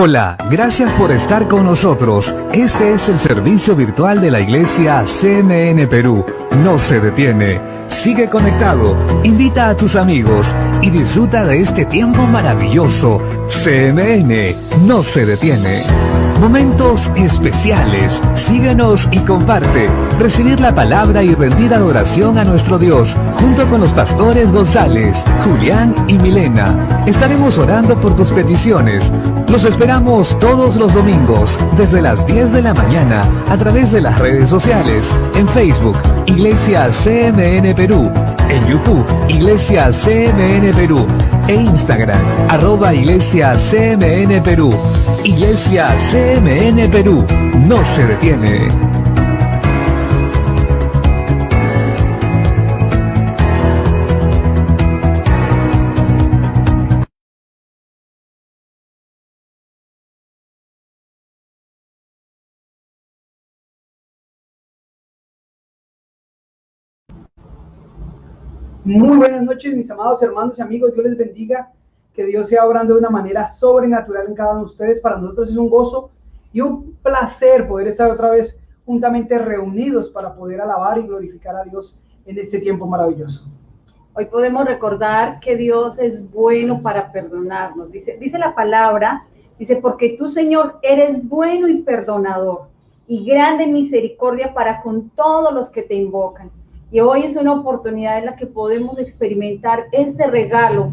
Hola, gracias por estar con nosotros. Este es el servicio virtual de la Iglesia CMN Perú. No se detiene. Sigue conectado, invita a tus amigos y disfruta de este tiempo maravilloso. CMN no se detiene. Momentos especiales. Síguenos y comparte. Recibir la palabra y rendir adoración a nuestro Dios, junto con los pastores González, Julián y Milena. Estaremos orando por tus peticiones. Los esperamos todos los domingos, desde las 10 de la mañana, a través de las redes sociales, en Facebook, Iglesia CMN Perú, en YouTube, Iglesia CMN Perú, e Instagram, @Iglesia CMN Perú. Iglesia CMN Perú, no se detiene. Muy buenas noches, mis amados hermanos y amigos. Dios les bendiga. Que Dios sea obrando de una manera sobrenatural en cada uno de ustedes. Para nosotros es un gozo y un placer poder estar otra vez juntamente reunidos para poder alabar y glorificar a Dios en este tiempo maravilloso. Hoy podemos recordar que Dios es bueno para perdonarnos. Dice la palabra, dice, porque tú, Señor, eres bueno y perdonador y grande en misericordia para con todos los que te invocan. Y hoy es una oportunidad en la que podemos experimentar este regalo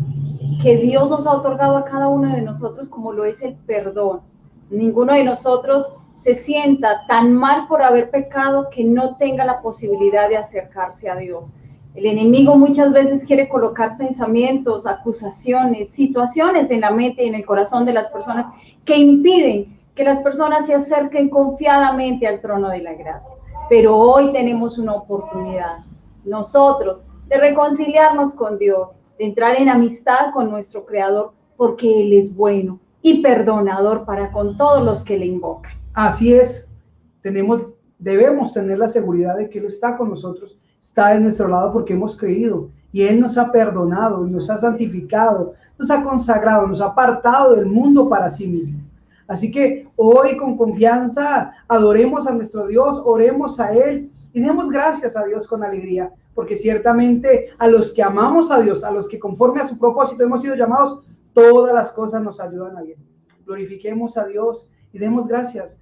que Dios nos ha otorgado a cada uno de nosotros, como lo es el perdón. Ninguno de nosotros se sienta tan mal por haber pecado que no tenga la posibilidad de acercarse a Dios. El enemigo muchas veces quiere colocar pensamientos, acusaciones, situaciones en la mente y en el corazón de las personas que impiden que las personas se acerquen confiadamente al trono de la gracia. Pero hoy tenemos una oportunidad, nosotros, de reconciliarnos con Dios, de entrar en amistad con nuestro Creador, porque Él es bueno y perdonador para con todos los que le invocan. Así es, debemos tener la seguridad de que Él está con nosotros, está de nuestro lado porque hemos creído y Él nos ha perdonado, nos ha santificado, nos ha consagrado, nos ha apartado del mundo para sí mismo. Así que hoy con confianza adoremos a nuestro Dios, oremos a Él y demos gracias a Dios con alegría, porque ciertamente a los que amamos a Dios, a los que conforme a su propósito hemos sido llamados, todas las cosas nos ayudan a bien. Glorifiquemos a Dios y demos gracias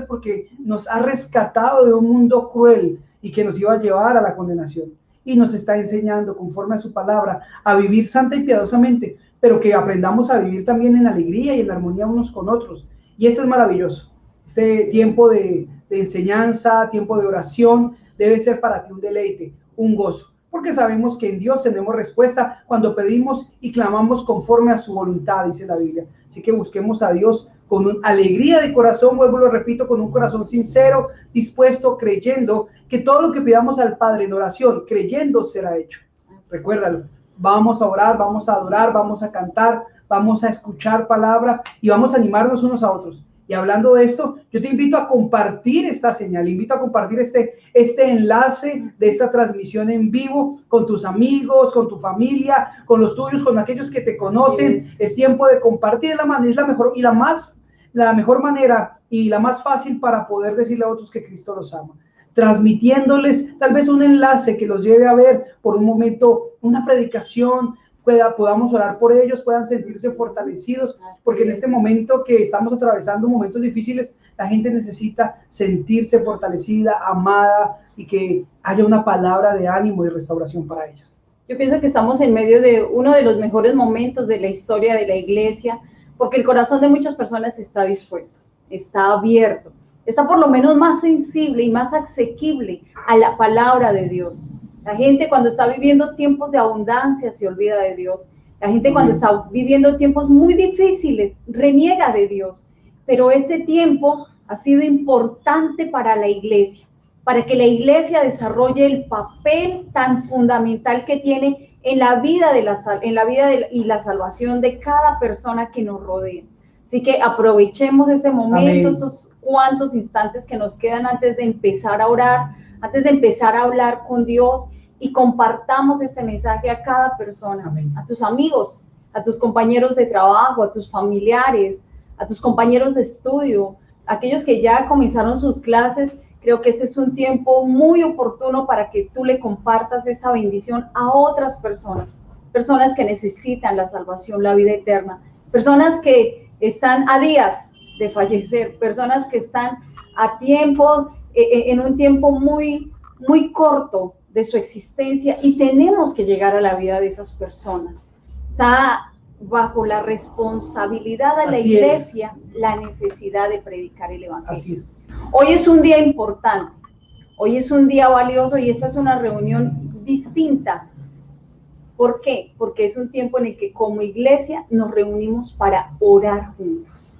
porque nos ha rescatado de un mundo cruel y que nos iba a llevar a la condenación. Y nos está enseñando, conforme a su palabra, a vivir santa y piadosamente, pero que aprendamos a vivir también en alegría y en armonía unos con otros. Y esto es maravilloso. Este tiempo de enseñanza, tiempo de oración, debe ser para ti un deleite, un gozo, porque sabemos que en Dios tenemos respuesta cuando pedimos y clamamos conforme a su voluntad, dice la Biblia. Así que busquemos a Dios con una alegría de corazón, vuelvo, lo repito, con un corazón sincero, dispuesto, creyendo que todo lo que pidamos al Padre en oración, creyendo, será hecho. Recuérdalo. Vamos a orar, vamos a adorar, vamos a cantar, vamos a escuchar palabra y vamos a animarnos unos a otros. Y hablando de esto, yo te invito a compartir esta señal, invito a compartir este enlace de esta transmisión en vivo con tus amigos, con tu familia, con los tuyos, con aquellos que te conocen. Es tiempo de compartir, es la mejor y la mejor manera y la más fácil para poder decirle a otros que Cristo los ama. Transmitiéndoles tal vez un enlace que los lleve a ver por un momento una predicación, podamos orar por ellos, puedan sentirse fortalecidos, porque en este momento que estamos atravesando momentos difíciles, la gente necesita sentirse fortalecida, amada, y que haya una palabra de ánimo y restauración para ellos. Yo pienso que estamos en medio de uno de los mejores momentos de la historia de la iglesia, porque el corazón de muchas personas está dispuesto, está abierto, está por lo menos más sensible y más asequible a la palabra de Dios. La gente cuando está viviendo tiempos de abundancia se olvida de Dios. La gente cuando está viviendo tiempos muy difíciles reniega de Dios. Pero este tiempo ha sido importante para la iglesia, para que la iglesia desarrolle el papel tan fundamental que tiene en la vida y la salvación de cada persona que nos rodea. Así que aprovechemos este momento, estos cuantos instantes que nos quedan antes de empezar a orar, antes de empezar a hablar con Dios, y compartamos este mensaje a cada persona, a tus amigos, a tus compañeros de trabajo, a tus familiares, a tus compañeros de estudio, aquellos que ya comenzaron sus clases. Creo que este es un tiempo muy oportuno para que tú le compartas esta bendición a otras personas, personas que necesitan la salvación, la vida eterna, personas que están a días de fallecer, personas que están a tiempo, en un tiempo muy, muy corto de su existencia, y tenemos que llegar a la vida de esas personas. Está bajo la responsabilidad de la iglesia la necesidad de predicar el evangelio. Así es. Hoy es un día importante, hoy es un día valioso y esta es una reunión distinta. ¿Por qué? Porque es un tiempo en el que como iglesia nos reunimos para orar juntos,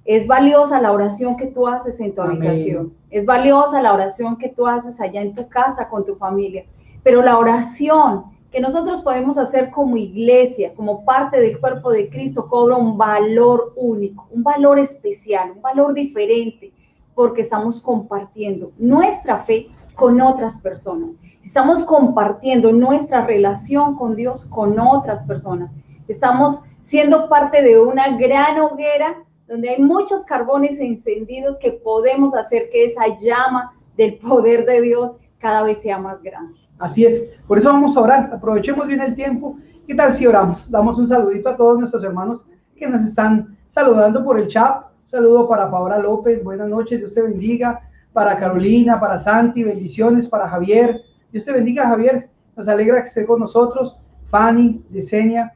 Es valiosa la oración que tú haces en tu habitación, es valiosa la oración que tú haces allá en tu casa con tu familia, pero la oración que nosotros podemos hacer como iglesia, como parte del cuerpo de Cristo, cobra un valor único, un valor especial, un valor diferente, porque estamos compartiendo nuestra fe con otras personas. Estamos compartiendo nuestra relación con Dios con otras personas. Estamos siendo parte de una gran hoguera donde hay muchos carbones encendidos que podemos hacer que esa llama del poder de Dios cada vez sea más grande. Así es, por eso vamos a orar, aprovechemos bien el tiempo. ¿Qué tal si oramos? Damos un saludito a todos nuestros hermanos que nos están saludando por el chat. Un saludo para Paola López, buenas noches, Dios te bendiga. Para Carolina, para Santi, bendiciones. Para Javier, Dios te bendiga, Javier, nos alegra que esté con nosotros. Fanny, Yesenia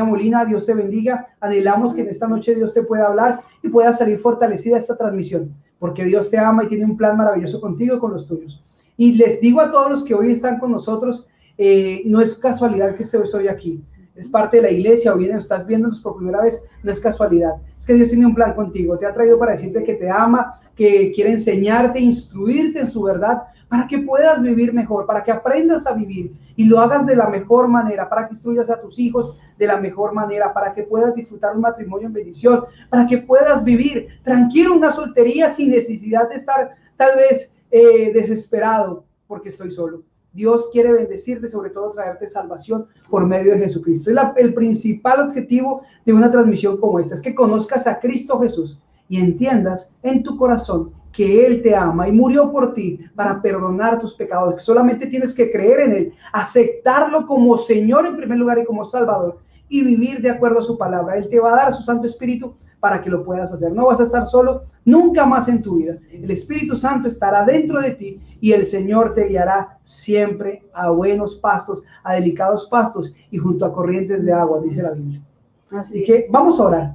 Molina, Dios te bendiga. Anhelamos que en esta noche Dios te pueda hablar y pueda salir fortalecida esta transmisión, porque Dios te ama y tiene un plan maravilloso contigo y con los tuyos. Y les digo a todos los que hoy están con nosotros, no es casualidad que estés hoy aquí, es parte de la iglesia, o bien estás viéndonos por primera vez, no es casualidad, es que Dios tiene un plan contigo, te ha traído para decirte que te ama, que quiere enseñarte, instruirte en su verdad, para que puedas vivir mejor, para que aprendas a vivir y lo hagas de la mejor manera, para que instruyas a tus hijos de la mejor manera, para que puedas disfrutar un matrimonio en bendición, para que puedas vivir tranquilo una soltería sin necesidad de estar tal vez desesperado porque estoy solo. Dios quiere bendecirte, sobre todo traerte salvación por medio de Jesucristo. El principal objetivo de una transmisión como esta es que conozcas a Cristo Jesús y entiendas en tu corazón que Él te ama y murió por ti para perdonar tus pecados, que solamente tienes que creer en Él, aceptarlo como Señor en primer lugar y como Salvador, y vivir de acuerdo a su palabra. Él te va a dar su Santo Espíritu para que lo puedas hacer. No vas a estar solo nunca más en tu vida. El Espíritu Santo estará dentro de ti y el Señor te guiará siempre a buenos pastos, a delicados pastos y junto a corrientes de agua, dice la Biblia. Así que vamos a orar.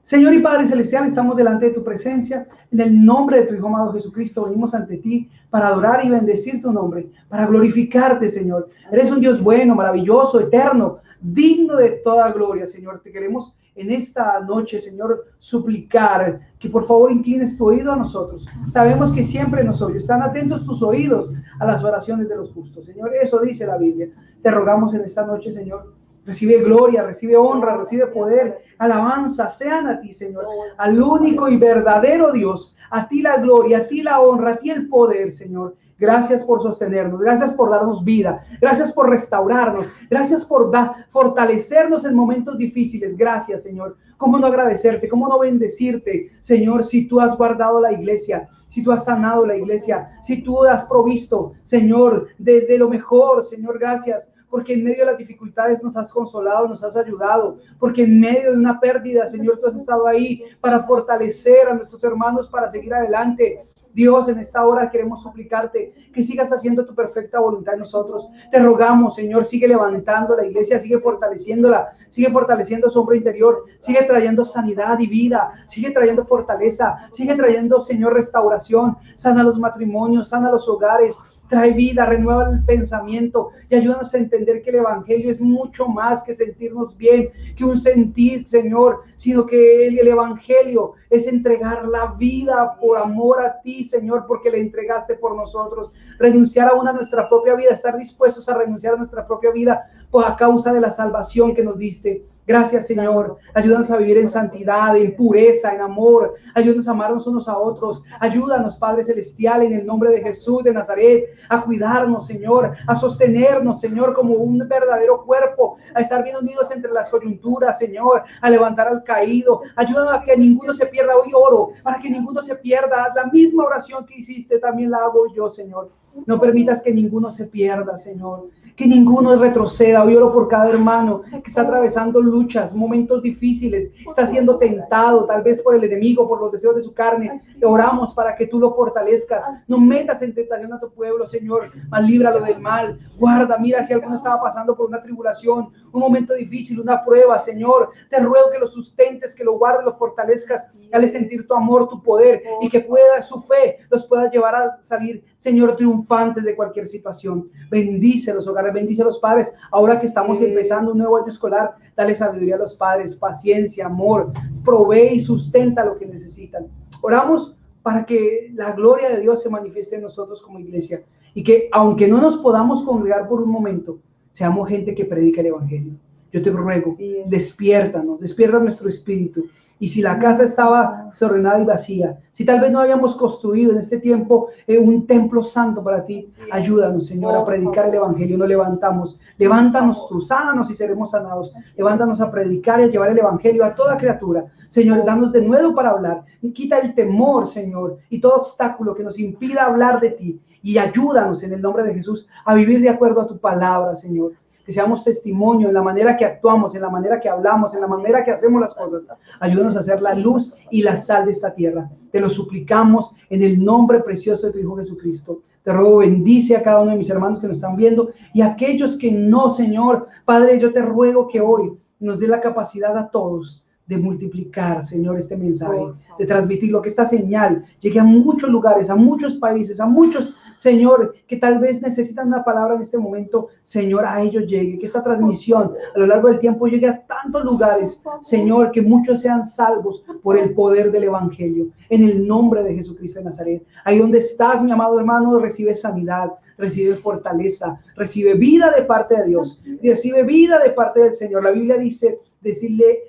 Señor y Padre Celestial, estamos delante de tu presencia. En el nombre de tu Hijo amado Jesucristo, venimos ante ti para adorar y bendecir tu nombre, para glorificarte, Señor. Eres un Dios bueno, maravilloso, eterno, digno de toda gloria, Señor. Te queremos en esta noche, Señor, suplicar que por favor inclines tu oído a nosotros. Sabemos que siempre nos oyes. Están atentos tus oídos a las oraciones de los justos, Señor. Eso dice la Biblia. Te rogamos en esta noche, Señor. Recibe gloria, recibe honra, recibe poder, alabanza, sean a ti, Señor, al único y verdadero Dios. A ti la gloria, a ti la honra, a ti el poder, Señor. Gracias por sostenernos, gracias por darnos vida, gracias por restaurarnos, gracias por fortalecernos en momentos difíciles. Gracias, Señor. ¿Cómo no agradecerte? ¿Cómo no bendecirte, Señor, si tú has guardado la iglesia, si tú has sanado la iglesia, si tú has provisto, Señor, de lo mejor, Señor? Gracias, porque en medio de las dificultades nos has consolado, nos has ayudado, porque en medio de una pérdida, Señor, tú has estado ahí para fortalecer a nuestros hermanos, para seguir adelante. Dios, en esta hora queremos suplicarte que sigas haciendo tu perfecta voluntad en nosotros. Te rogamos, Señor, sigue levantando la iglesia, sigue fortaleciéndola, sigue fortaleciendo su hombre interior, sigue trayendo sanidad y vida, sigue trayendo fortaleza, sigue trayendo, Señor, restauración. Sana los matrimonios, sana los hogares. Trae vida, renueva el pensamiento y ayúdanos a entender que el evangelio es mucho más que sentirnos bien, que un sentir, Señor, sino que el evangelio es entregar la vida por amor a ti, Señor, porque le entregaste por nosotros. Renunciar aún a nuestra propia vida, estar dispuestos a renunciar a nuestra propia vida por a causa de la salvación que nos diste. Gracias, Señor. Ayúdanos a vivir en santidad, en pureza, en amor. Ayúdanos a amarnos unos a otros. Ayúdanos, Padre Celestial, en el nombre de Jesús de Nazaret, a cuidarnos, Señor, a sostenernos, Señor, como un verdadero cuerpo, a estar bien unidos entre las coyunturas, Señor, a levantar al caído. Ayúdanos a que ninguno se pierda. Hoy oro para que ninguno se pierda. La misma oración que hiciste también la hago yo, Señor. No permitas que ninguno se pierda, Señor. Que ninguno retroceda. Hoy oro por cada hermano que está atravesando luchas, momentos difíciles, está siendo tentado, tal vez por el enemigo, por los deseos de su carne. Te oramos para que tú lo fortalezcas. No metas en tentación a tu pueblo, Señor, mas líbralo del mal. Guarda, mira si alguno estaba pasando por una tribulación, un momento difícil, una prueba, Señor. Te ruego que lo sustentes, que lo guardes, lo fortalezcas. Dale sentir tu amor, tu poder, y que pueda su fe los pueda llevar a salir, Señor, triunfantes de cualquier situación. Bendice los hogares, bendice a los padres. Ahora que estamos empezando un nuevo año escolar, dale sabiduría a los padres, paciencia, amor, provee y sustenta lo que necesitan. Oramos para que la gloria de Dios se manifieste en nosotros como iglesia, y que aunque no nos podamos congregar por un momento, seamos gente que predica el evangelio. Yo te ruego, despiértanos, despierta nuestro espíritu. Y si la casa estaba desordenada y vacía, si tal vez no habíamos construido en este tiempo un templo santo para ti, ayúdanos, Señor, a predicar el evangelio. Nos levantamos, levántanos tú, sánanos y seremos sanados. Levántanos a predicar y a llevar el evangelio a toda criatura. Señor, danos de nuevo para hablar. Quita el temor, Señor, y todo obstáculo que nos impida hablar de ti. Y ayúdanos en el nombre de Jesús a vivir de acuerdo a tu palabra, Señor. Que seamos testimonio en la manera que actuamos, en la manera que hablamos, en la manera que hacemos las cosas. Ayúdanos a ser la luz y la sal de esta tierra. Te lo suplicamos en el nombre precioso de tu Hijo Jesucristo. Te ruego, bendice a cada uno de mis hermanos que nos están viendo, y a aquellos que no, Señor. Padre, yo te ruego que hoy nos dé la capacidad a todos de multiplicar, Señor, este mensaje, de transmitirlo, que esta señal llegue a muchos lugares, a muchos países, a muchos, Señor, que tal vez necesitan una palabra en este momento. Señor, a ellos llegue, que esta transmisión a lo largo del tiempo llegue a tantos lugares, Señor, que muchos sean salvos por el poder del evangelio, en el nombre de Jesucristo de Nazaret. Ahí donde estás, mi amado hermano, recibe sanidad, recibe fortaleza, recibe vida de parte de Dios, recibe vida de parte del Señor. La Biblia dice: decirle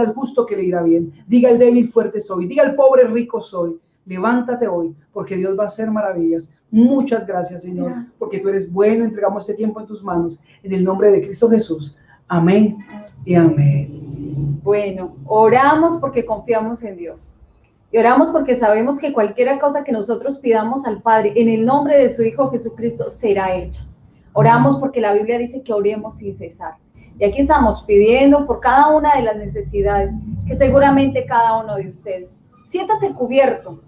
al justo que le irá bien. Diga el débil, fuerte soy. Diga el pobre, rico soy. Levántate hoy, porque Dios va a hacer maravillas. Muchas gracias, Señor, porque tú eres bueno. Entregamos este tiempo en tus manos, en el nombre de Cristo Jesús. Amén y amén. Bueno, oramos porque confiamos en Dios. Y oramos porque sabemos que cualquier cosa que nosotros pidamos al Padre en el nombre de su Hijo Jesucristo será hecha. Oramos porque la Biblia dice que oremos sin cesar. Y aquí estamos pidiendo por cada una de las necesidades que seguramente cada uno de ustedes. Siéntase cubierto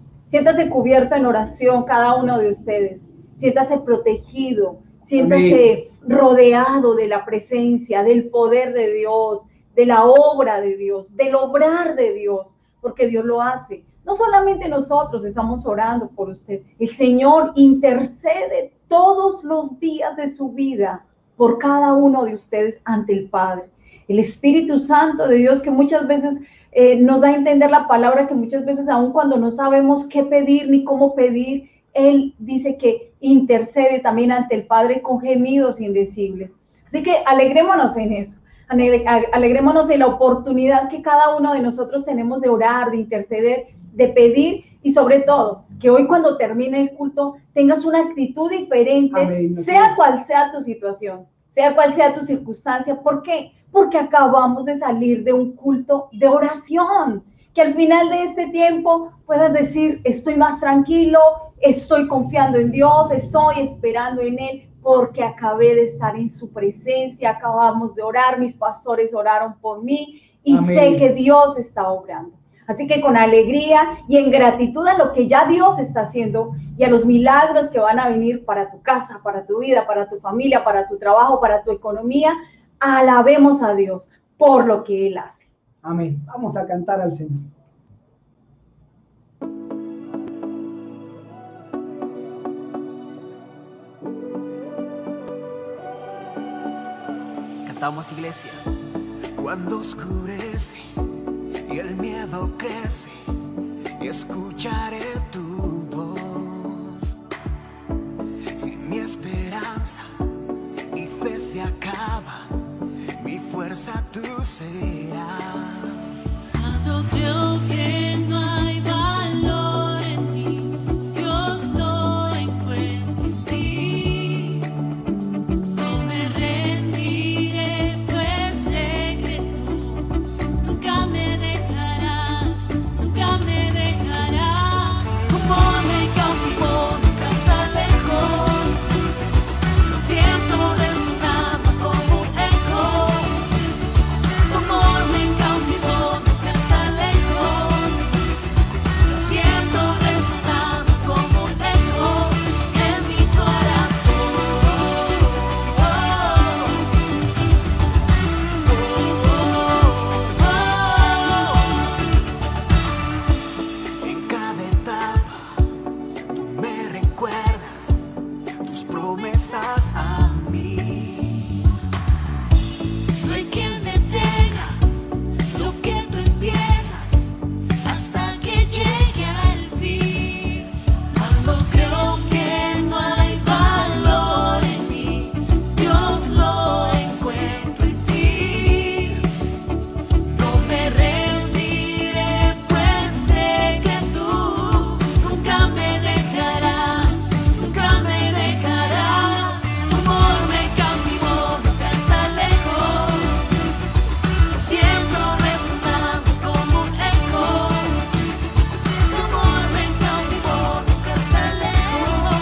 en oración cada uno de ustedes. Siéntase protegido, siéntase rodeado de la presencia, del poder de Dios, de la obra de Dios, del obrar de Dios, porque Dios lo hace. No solamente nosotros estamos orando por usted, el Señor intercede todos los días de su vida por cada uno de ustedes ante el Padre. El Espíritu Santo de Dios, que muchas veces nos da a entender la palabra, que muchas veces aun cuando no sabemos qué pedir ni cómo pedir, Él dice que intercede también ante el Padre con gemidos indecibles. Así que alegrémonos en eso, alegrémonos en la oportunidad que cada uno de nosotros tenemos de orar, de interceder, de pedir, y sobre todo, que hoy cuando termine el culto tengas una actitud diferente. Amén. Sea cual sea tu situación, sea cual sea tu circunstancia. ¿Por qué? Porque acabamos de salir de un culto de oración. Que al final de este tiempo puedas decir: estoy más tranquilo, estoy confiando en Dios, estoy esperando en Él, porque acabé de estar en su presencia, acabamos de orar, mis pastores oraron por mí y Amén. Sé que Dios está obrando. Así que con alegría y en gratitud a lo que ya Dios está haciendo y a los milagros que van a venir para tu casa, para tu vida, para tu familia, para tu trabajo, para tu economía, alabemos a Dios por lo que Él hace. Amén. Vamos a cantar al Señor. Cantamos, iglesia. Cuando oscurece y el miedo crece, escucharé tu voz. Si mi esperanza y fe se acaba, mi fuerza tú serás. Cuando creo que no hay valor en mí, Dios lo encuentra en ti. No me rendiré, pues sé que tú nunca me dejarás, nunca me dejarás. Tu amor me cautivó, nunca está lejos. Lo siento resonando como un eco. Tu amor me cautivó, nunca está lejos. Lo siento resonando como un eco en mi corazón. En cada etapa tú me recuerdas tus promesas a mí. No hay quien detenga lo que tú empiezas hasta que llegue al fin. Cuando creo que no hay valor en mí, Dios lo encuentro en ti. No me rendiré, pues sé que tú nunca me dejarás, nunca me dejarás. Tu amor me cautivó, nunca está lejos. Lo siento resonando como un eco. Tu amor me cautivó, nunca está lejos.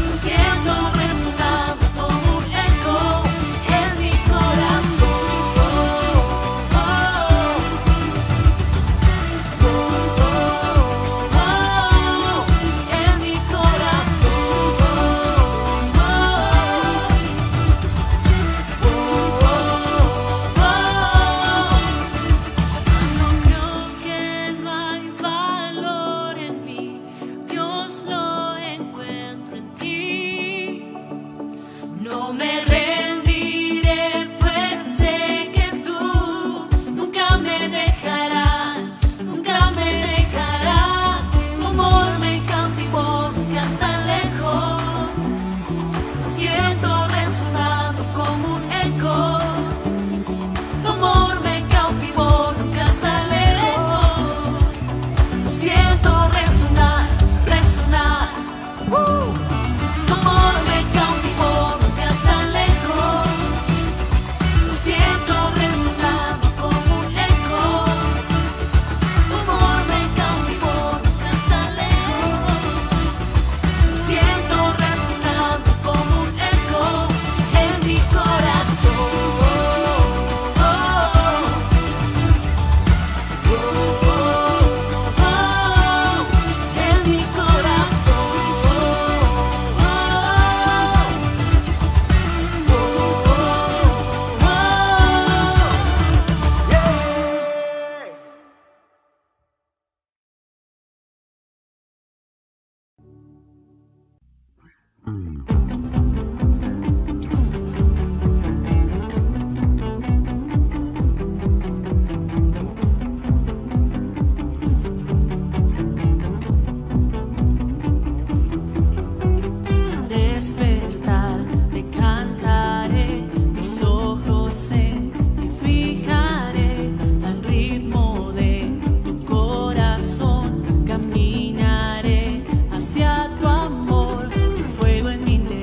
Lo siento resonando como un eco en mi corazón. En mi corazón. Creo que no hay valor en mí, Dios lo encuentro en ti. No me rendiré, pues sé que tú nunca me dejarás, nunca me dejarás. Tu amor me cautivó, nunca está lejos. Lo siento resonando como un eco. Tu amor me cautivó, nunca está lejos. Lo siento resonar, resonar. Tu amor me cautivó, nunca está lejos. Lo siento resonando como un eco. Tu amor me cautivó, nunca está lejos. Lo siento resonando como un eco en mi corazón. En mi corazón. Al despertar te cantaré, mis ojos te fijaré al ritmo de tu corazón. Caminaré hacia tu amor, tu fuego en mi interior.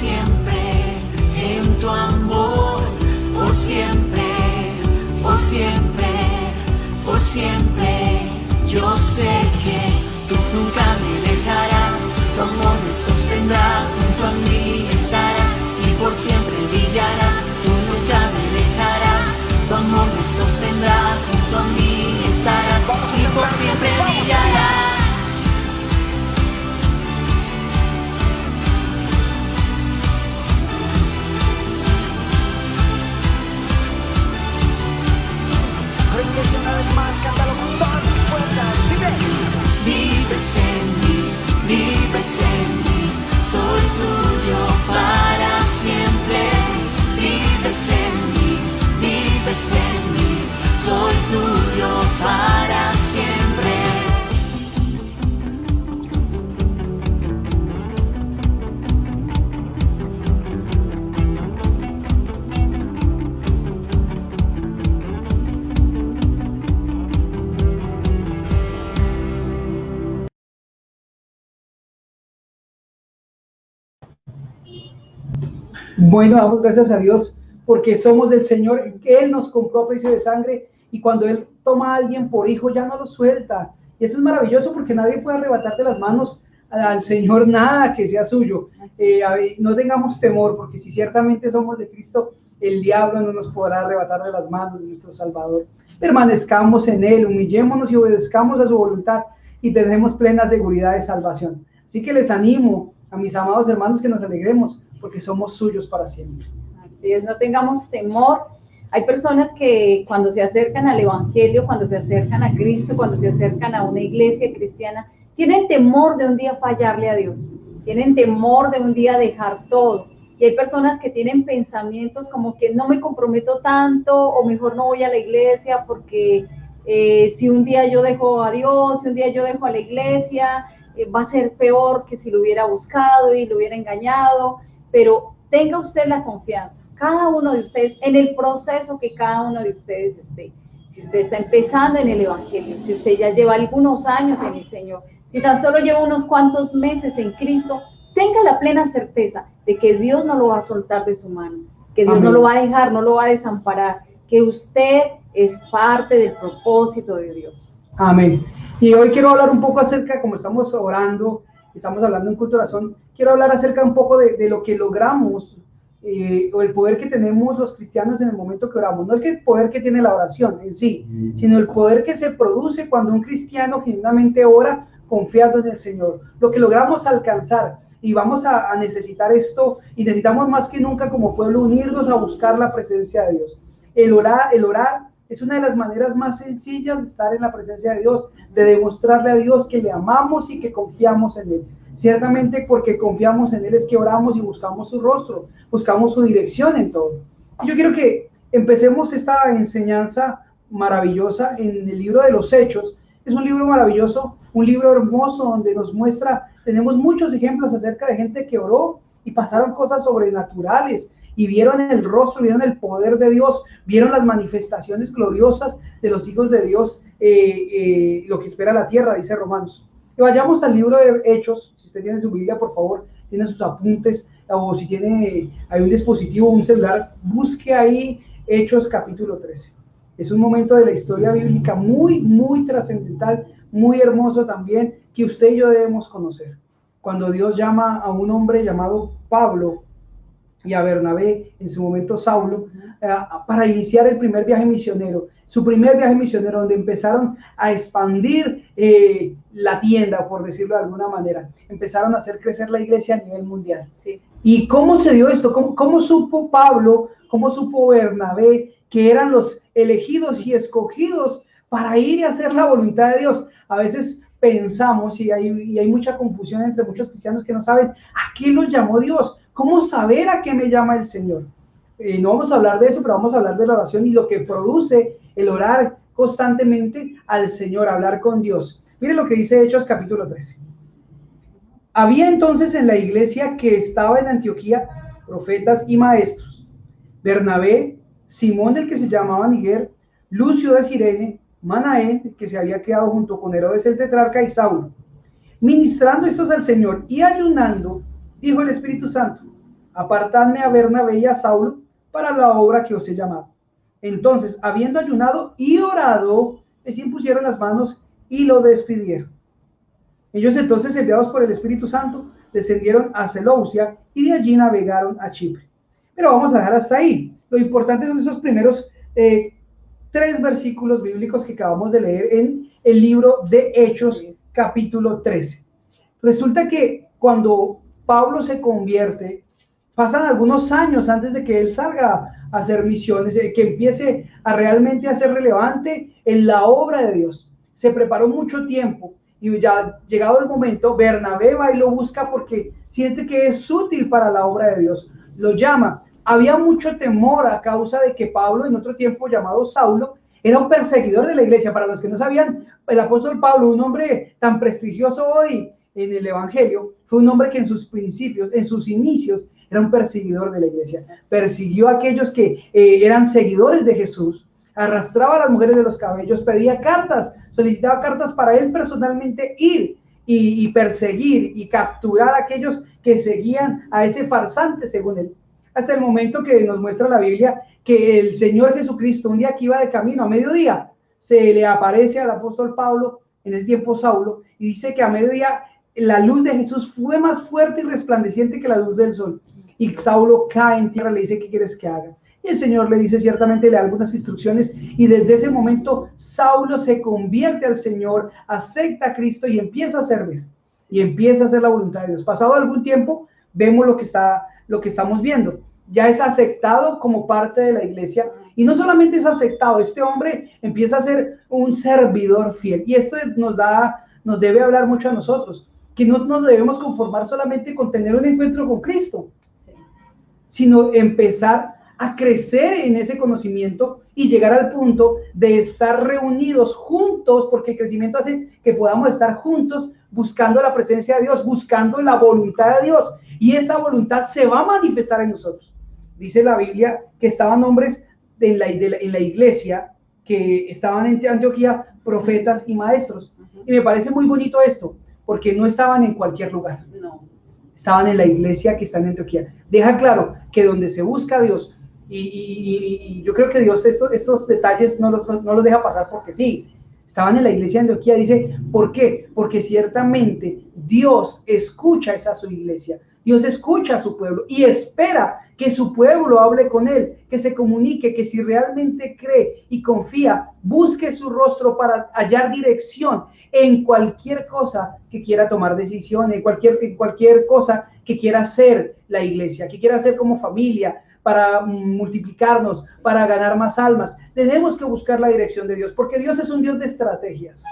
siempre, en tu amor, por siempre, por siempre, por siempre. Yo sé que tú nunca me dejarás, tu amor me sostendrá, junto a mí estarás y por siempre brillarás. Tú nunca me dejarás, tu amor me sostendrá, junto a mí estarás y por siempre brillarás. Iglesia, una vez más, cántalo con todas tus fuerzas. Vives en mí, soy tuyo para siempre. Vives en mí, soy tuyo para siempre. Bueno, damos gracias a Dios porque somos del Señor. Él nos compró a precio de sangre y cuando Él toma a alguien por hijo ya no lo suelta. Y eso es maravilloso porque nadie puede arrebatar de las manos al Señor nada que sea suyo. No tengamos temor porque si ciertamente somos de Cristo, el diablo no nos podrá arrebatar de las manos de nuestro Salvador. Permanezcamos en Él, humillémonos y obedezcamos a su voluntad y tendremos plena seguridad de salvación. Así que les animo a mis amados hermanos que nos alegremos porque somos suyos para siempre. Así es, no tengamos temor. Hay personas que cuando se acercan al Evangelio, cuando se acercan a Cristo, cuando se acercan a una iglesia cristiana, tienen temor de un día fallarle a Dios, tienen temor de un día dejar todo. Y hay personas que tienen pensamientos como que no me comprometo tanto o mejor no voy a la iglesia porque si un día yo dejo a Dios, si un día yo dejo a la iglesia, va a ser peor que si lo hubiera buscado y lo hubiera engañado. Pero tenga usted la confianza, cada uno de ustedes, en el proceso que cada uno de ustedes esté. Si usted está empezando en el Evangelio, si usted ya lleva algunos años en el Señor, si tan solo lleva unos cuantos meses en Cristo, tenga la plena certeza de que Dios no lo va a soltar de su mano, que Dios Amén. no lo va a dejar, no lo va a desamparar, que usted es parte del propósito de Dios. Amén. Y hoy quiero hablar un poco acerca, como estamos orando, estamos hablando en Culto Razón, quiero hablar acerca un poco de lo que logramos o el poder que tenemos los cristianos en el momento que oramos. No el poder que tiene la oración en sí, sino el poder que se produce cuando un cristiano genuinamente ora confiando en el Señor. Lo que logramos alcanzar, y vamos a necesitar esto, y necesitamos más que nunca como pueblo unirnos a buscar la presencia de Dios. El orar es una de las maneras más sencillas de estar en la presencia de Dios, de demostrarle a Dios que le amamos y que confiamos en Él. Ciertamente porque confiamos en Él es que oramos y buscamos su rostro, buscamos su dirección en todo. Y yo quiero que empecemos esta enseñanza maravillosa en el libro de los Hechos. Es un libro maravilloso, un libro hermoso donde nos muestra, tenemos muchos ejemplos acerca de gente que oró y pasaron cosas sobrenaturales y vieron el rostro, vieron el poder de Dios, vieron las manifestaciones gloriosas de los hijos de Dios, lo que espera la tierra, dice Romanos. Y vayamos al libro de Hechos. Si usted tiene su Biblia, por favor, tiene sus apuntes, o si tiene hay un dispositivo, un celular, busque ahí Hechos capítulo 13. Es un momento de la historia bíblica muy, muy trascendental, muy hermoso también, que usted y yo debemos conocer. Cuando Dios llama a un hombre llamado Pablo y a Bernabé, en su momento Saulo, para iniciar el primer viaje misionero, su primer viaje misionero, donde empezaron a expandir la tienda, por decirlo de alguna manera, empezaron a hacer crecer la iglesia a nivel mundial. Sí. ¿Y cómo se dio esto? ¿Cómo supo Pablo, cómo supo Bernabé que eran los elegidos y escogidos para ir y hacer la voluntad de Dios? A veces pensamos, y hay mucha confusión entre muchos cristianos que no saben a qué los llamó Dios. ¿Cómo saber a qué me llama el Señor? No vamos a hablar de eso, pero vamos a hablar de la oración y lo que produce el orar constantemente al Señor, hablar con Dios. Mire lo que dice Hechos capítulo 13. Había entonces en la iglesia que estaba en Antioquía profetas y maestros: Bernabé, Simón el que se llamaba Niger, Lucio de Cirene, Manaén, que se había quedado junto con Herodes el tetrarca, y Saulo. Ministrando estos al Señor y ayunando, dijo el Espíritu Santo: apartadme a Bernabé y a Saulo para la obra que os he llamado. Entonces, habiendo ayunado y orado, les impusieron las manos y lo despidieron. Ellos entonces, enviados por el Espíritu Santo, descendieron a Seleucia y de allí navegaron a Chipre. Pero vamos a dejar hasta ahí. Lo importante son esos primeros 3 versículos bíblicos que acabamos de leer en el libro de Hechos, capítulo 13. Resulta que cuando Pablo se convierte, pasan algunos años antes de que él salga a hacer misiones, que empiece a realmente a ser relevante en la obra de Dios. Se preparó mucho tiempo y ya llegado el momento, Bernabé va y lo busca porque siente que es útil para la obra de Dios. Lo llama. Había mucho temor a causa de que Pablo, en otro tiempo llamado Saulo, era un perseguidor de la iglesia. Para los que no sabían, el apóstol Pablo, un hombre tan prestigioso hoy en el evangelio, fue un hombre que en sus principios, en sus inicios, era un perseguidor de la iglesia. Persiguió a aquellos que eran seguidores de Jesús, arrastraba a las mujeres de los cabellos, pedía cartas, solicitaba cartas para él personalmente ir y perseguir y capturar a aquellos que seguían a ese farsante, según él. Hasta el momento que nos muestra la Biblia que el Señor Jesucristo, un día que iba de camino a mediodía, se le aparece al apóstol Pablo, en ese tiempo Saulo, y dice que a mediodía la luz de Jesús fue más fuerte y resplandeciente que la luz del sol. Y Saulo cae en tierra, le dice: ¿qué quieres que haga? Y el Señor le dice, ciertamente le da algunas instrucciones, y desde ese momento Saulo se convierte al Señor, acepta a Cristo y empieza a servir, y empieza a hacer la voluntad de Dios. Pasado algún tiempo, vemos lo que estamos viendo. Ya es aceptado como parte de la iglesia, y no solamente es aceptado, este hombre empieza a ser un servidor fiel, y esto nos debe hablar mucho a nosotros, que no nos debemos conformar solamente con tener un encuentro con Cristo, sino empezar a crecer en ese conocimiento y llegar al punto de estar reunidos juntos, porque el crecimiento hace que podamos estar juntos buscando la presencia de Dios, buscando la voluntad de Dios, y esa voluntad se va a manifestar en nosotros. Dice la Biblia que estaban hombres en la iglesia, que estaban en Antioquía, profetas y maestros. Y me parece muy bonito esto, porque no estaban en cualquier lugar. No. Estaban en la iglesia que está en Antioquía. Deja claro que donde se busca a Dios, y yo creo que Dios estos detalles no los deja pasar porque sí. Estaban en la iglesia de Antioquía, dice, ¿por qué? Porque ciertamente Dios escucha a su iglesia, Dios escucha a su pueblo y espera que su pueblo hable con él, que se comunique, que si realmente cree y confía, busque su rostro para hallar dirección en cualquier cosa que quiera tomar decisión, en cualquier cosa que quiera hacer la iglesia, que quiera hacer como familia, para multiplicarnos, para ganar más almas. Tenemos que buscar la dirección de Dios, porque Dios es un Dios de estrategias.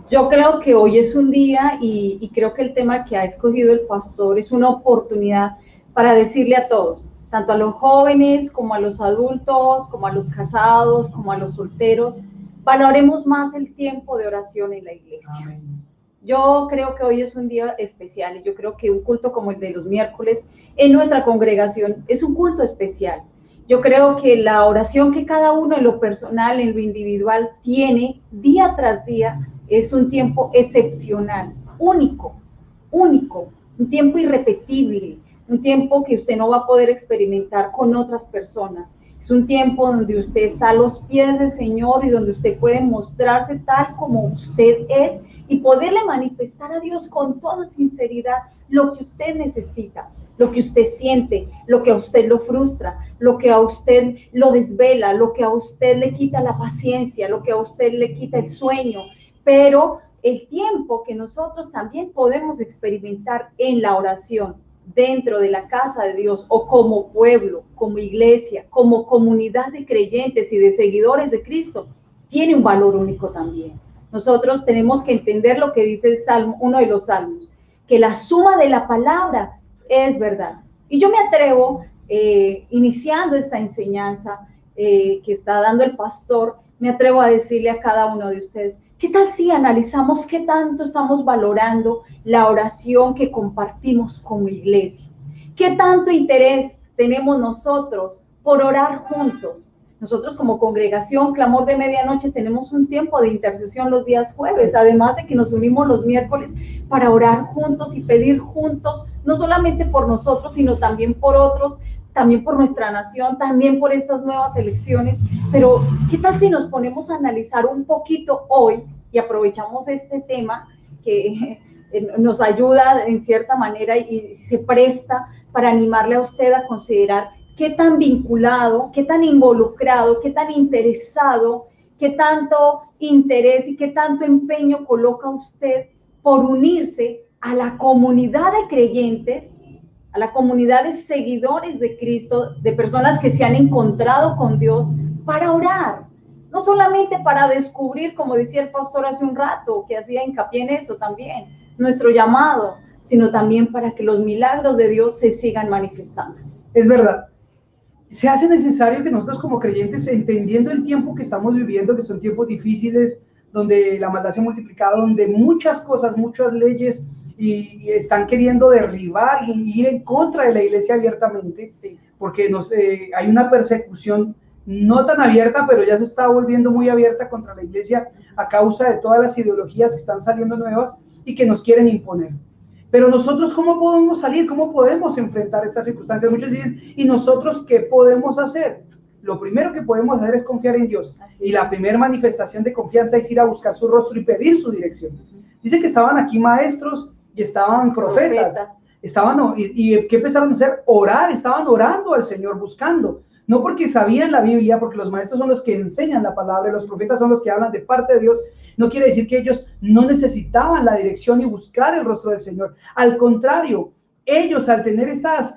Yo creo que hoy es un día y creo que el tema que ha escogido el pastor es una oportunidad para decirle a todos, tanto a los jóvenes como a los adultos, como a los casados, como a los solteros, valoremos más el tiempo de oración en la iglesia. Amén. Yo creo que hoy es un día especial y yo creo que un culto como el de los miércoles en nuestra congregación es un culto especial. Yo creo que la oración que cada uno en lo personal, en lo individual tiene día tras día es un tiempo excepcional, único, un tiempo irrepetible, un tiempo que usted no va a poder experimentar con otras personas. Es un tiempo donde usted está a los pies del Señor y donde usted puede mostrarse tal como usted es y poderle manifestar a Dios con toda sinceridad lo que usted necesita, lo que usted siente, lo que a usted lo frustra, lo que a usted lo desvela, lo que a usted le quita la paciencia, lo que a usted le quita el sueño, pero el tiempo que nosotros también podemos experimentar en la oración, dentro de la casa de Dios o como pueblo, como iglesia, como comunidad de creyentes y de seguidores de Cristo, tiene un valor único también. Nosotros tenemos que entender lo que dice el Salmo, uno de los salmos, que la suma de la palabra es verdad. Y yo me atrevo, iniciando esta enseñanza que está dando el pastor, me atrevo a decirle a cada uno de ustedes, ¿qué tal si analizamos qué tanto estamos valorando la oración que compartimos como iglesia? ¿Qué tanto interés tenemos nosotros por orar juntos? Nosotros como congregación Clamor de Medianoche tenemos un tiempo de intercesión los días jueves, además de que nos unimos los miércoles para orar juntos y pedir juntos no solamente por nosotros, sino también por otros, también por nuestra nación, también por estas nuevas elecciones. Pero, ¿qué tal si nos ponemos a analizar un poquito hoy y aprovechamos este tema que nos ayuda en cierta manera y se presta para animarle a usted a considerar qué tan vinculado, qué tan involucrado, qué tan interesado, qué tanto interés y qué tanto empeño coloca usted por unirse a la comunidad de creyentes, a la comunidad de seguidores de Cristo, de personas que se han encontrado con Dios, para orar. No solamente para descubrir, como decía el pastor hace un rato, que hacía hincapié en eso también, nuestro llamado, sino también para que los milagros de Dios se sigan manifestando. Es verdad. Se hace necesario que nosotros como creyentes, entendiendo el tiempo que estamos viviendo, que son tiempos difíciles, donde la maldad se ha multiplicado, donde muchas cosas, muchas leyes y están queriendo derribar y ir en contra de la iglesia abiertamente, sí, porque hay una persecución no tan abierta, pero ya se está volviendo muy abierta contra la iglesia a causa de todas las ideologías que están saliendo nuevas y que nos quieren imponer. Pero nosotros, ¿cómo podemos salir? ¿Cómo podemos enfrentar estas circunstancias? Muchos dicen, ¿y nosotros qué podemos hacer? Lo primero que podemos hacer es confiar en Dios. Y la primera manifestación de confianza es ir a buscar su rostro y pedir su dirección. Dice que estaban aquí maestros y estaban profetas. ¿Y qué empezaron a hacer? Orar, estaban orando al Señor, buscando. No porque sabían la Biblia, porque los maestros son los que enseñan la palabra, y los profetas son los que hablan de parte de Dios. No quiere decir que ellos no necesitaban la dirección y buscar el rostro del Señor. Al contrario, ellos al tener estos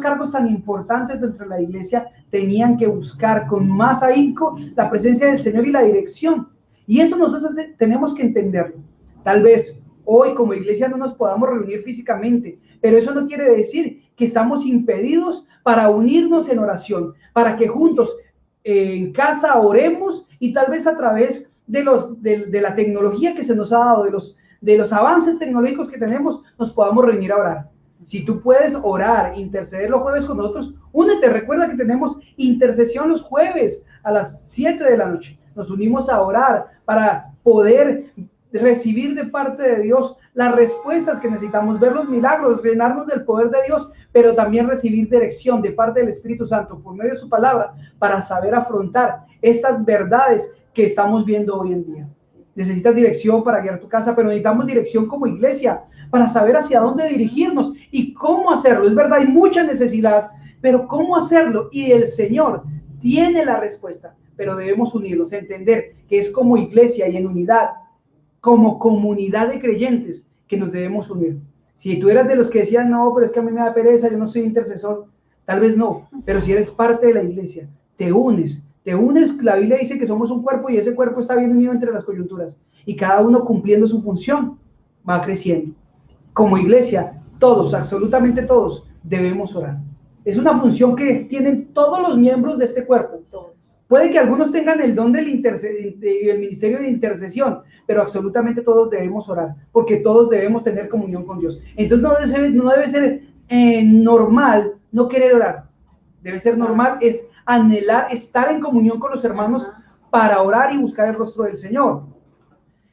cargos tan importantes dentro de la iglesia, tenían que buscar con más ahínco la presencia del Señor y la dirección. Y eso nosotros tenemos que entenderlo. Tal vez hoy como iglesia no nos podamos reunir físicamente, pero eso no quiere decir que estamos impedidos para unirnos en oración, para que juntos en casa oremos y tal vez a través de la tecnología que se nos ha dado, de los avances tecnológicos que tenemos, nos podamos reunir a orar. Si tú puedes orar, interceder los jueves con nosotros, únete. Recuerda que tenemos intercesión los jueves a las 7 de la noche. Nos unimos a orar para poder recibir de parte de Dios las respuestas que necesitamos, ver los milagros, llenarnos del poder de Dios, pero también recibir dirección de parte del Espíritu Santo por medio de su palabra para saber afrontar estas verdades que estamos viendo hoy en día. Necesitas dirección para guiar tu casa, pero necesitamos dirección como iglesia para saber hacia dónde dirigirnos y cómo hacerlo. Es verdad, hay mucha necesidad, pero cómo hacerlo, y el Señor tiene la respuesta, pero debemos unirnos, entender que es como iglesia y en unidad, como comunidad de creyentes, que nos debemos unir. Si tú eras de los que decían, no, pero es que a mí me da pereza, yo no soy intercesor, tal vez no, pero si eres parte de la iglesia, te unes, la Biblia dice que somos un cuerpo y ese cuerpo está bien unido entre las coyunturas y cada uno cumpliendo su función va creciendo. Como iglesia, todos, absolutamente todos, debemos orar. Es una función que tienen todos los miembros de este cuerpo. Puede que algunos tengan el don del ministerio de intercesión, pero absolutamente todos debemos orar, porque todos debemos tener comunión con Dios. Entonces no debe ser normal no querer orar. Debe ser normal, es anhelar estar en comunión con los hermanos para orar y buscar el rostro del Señor.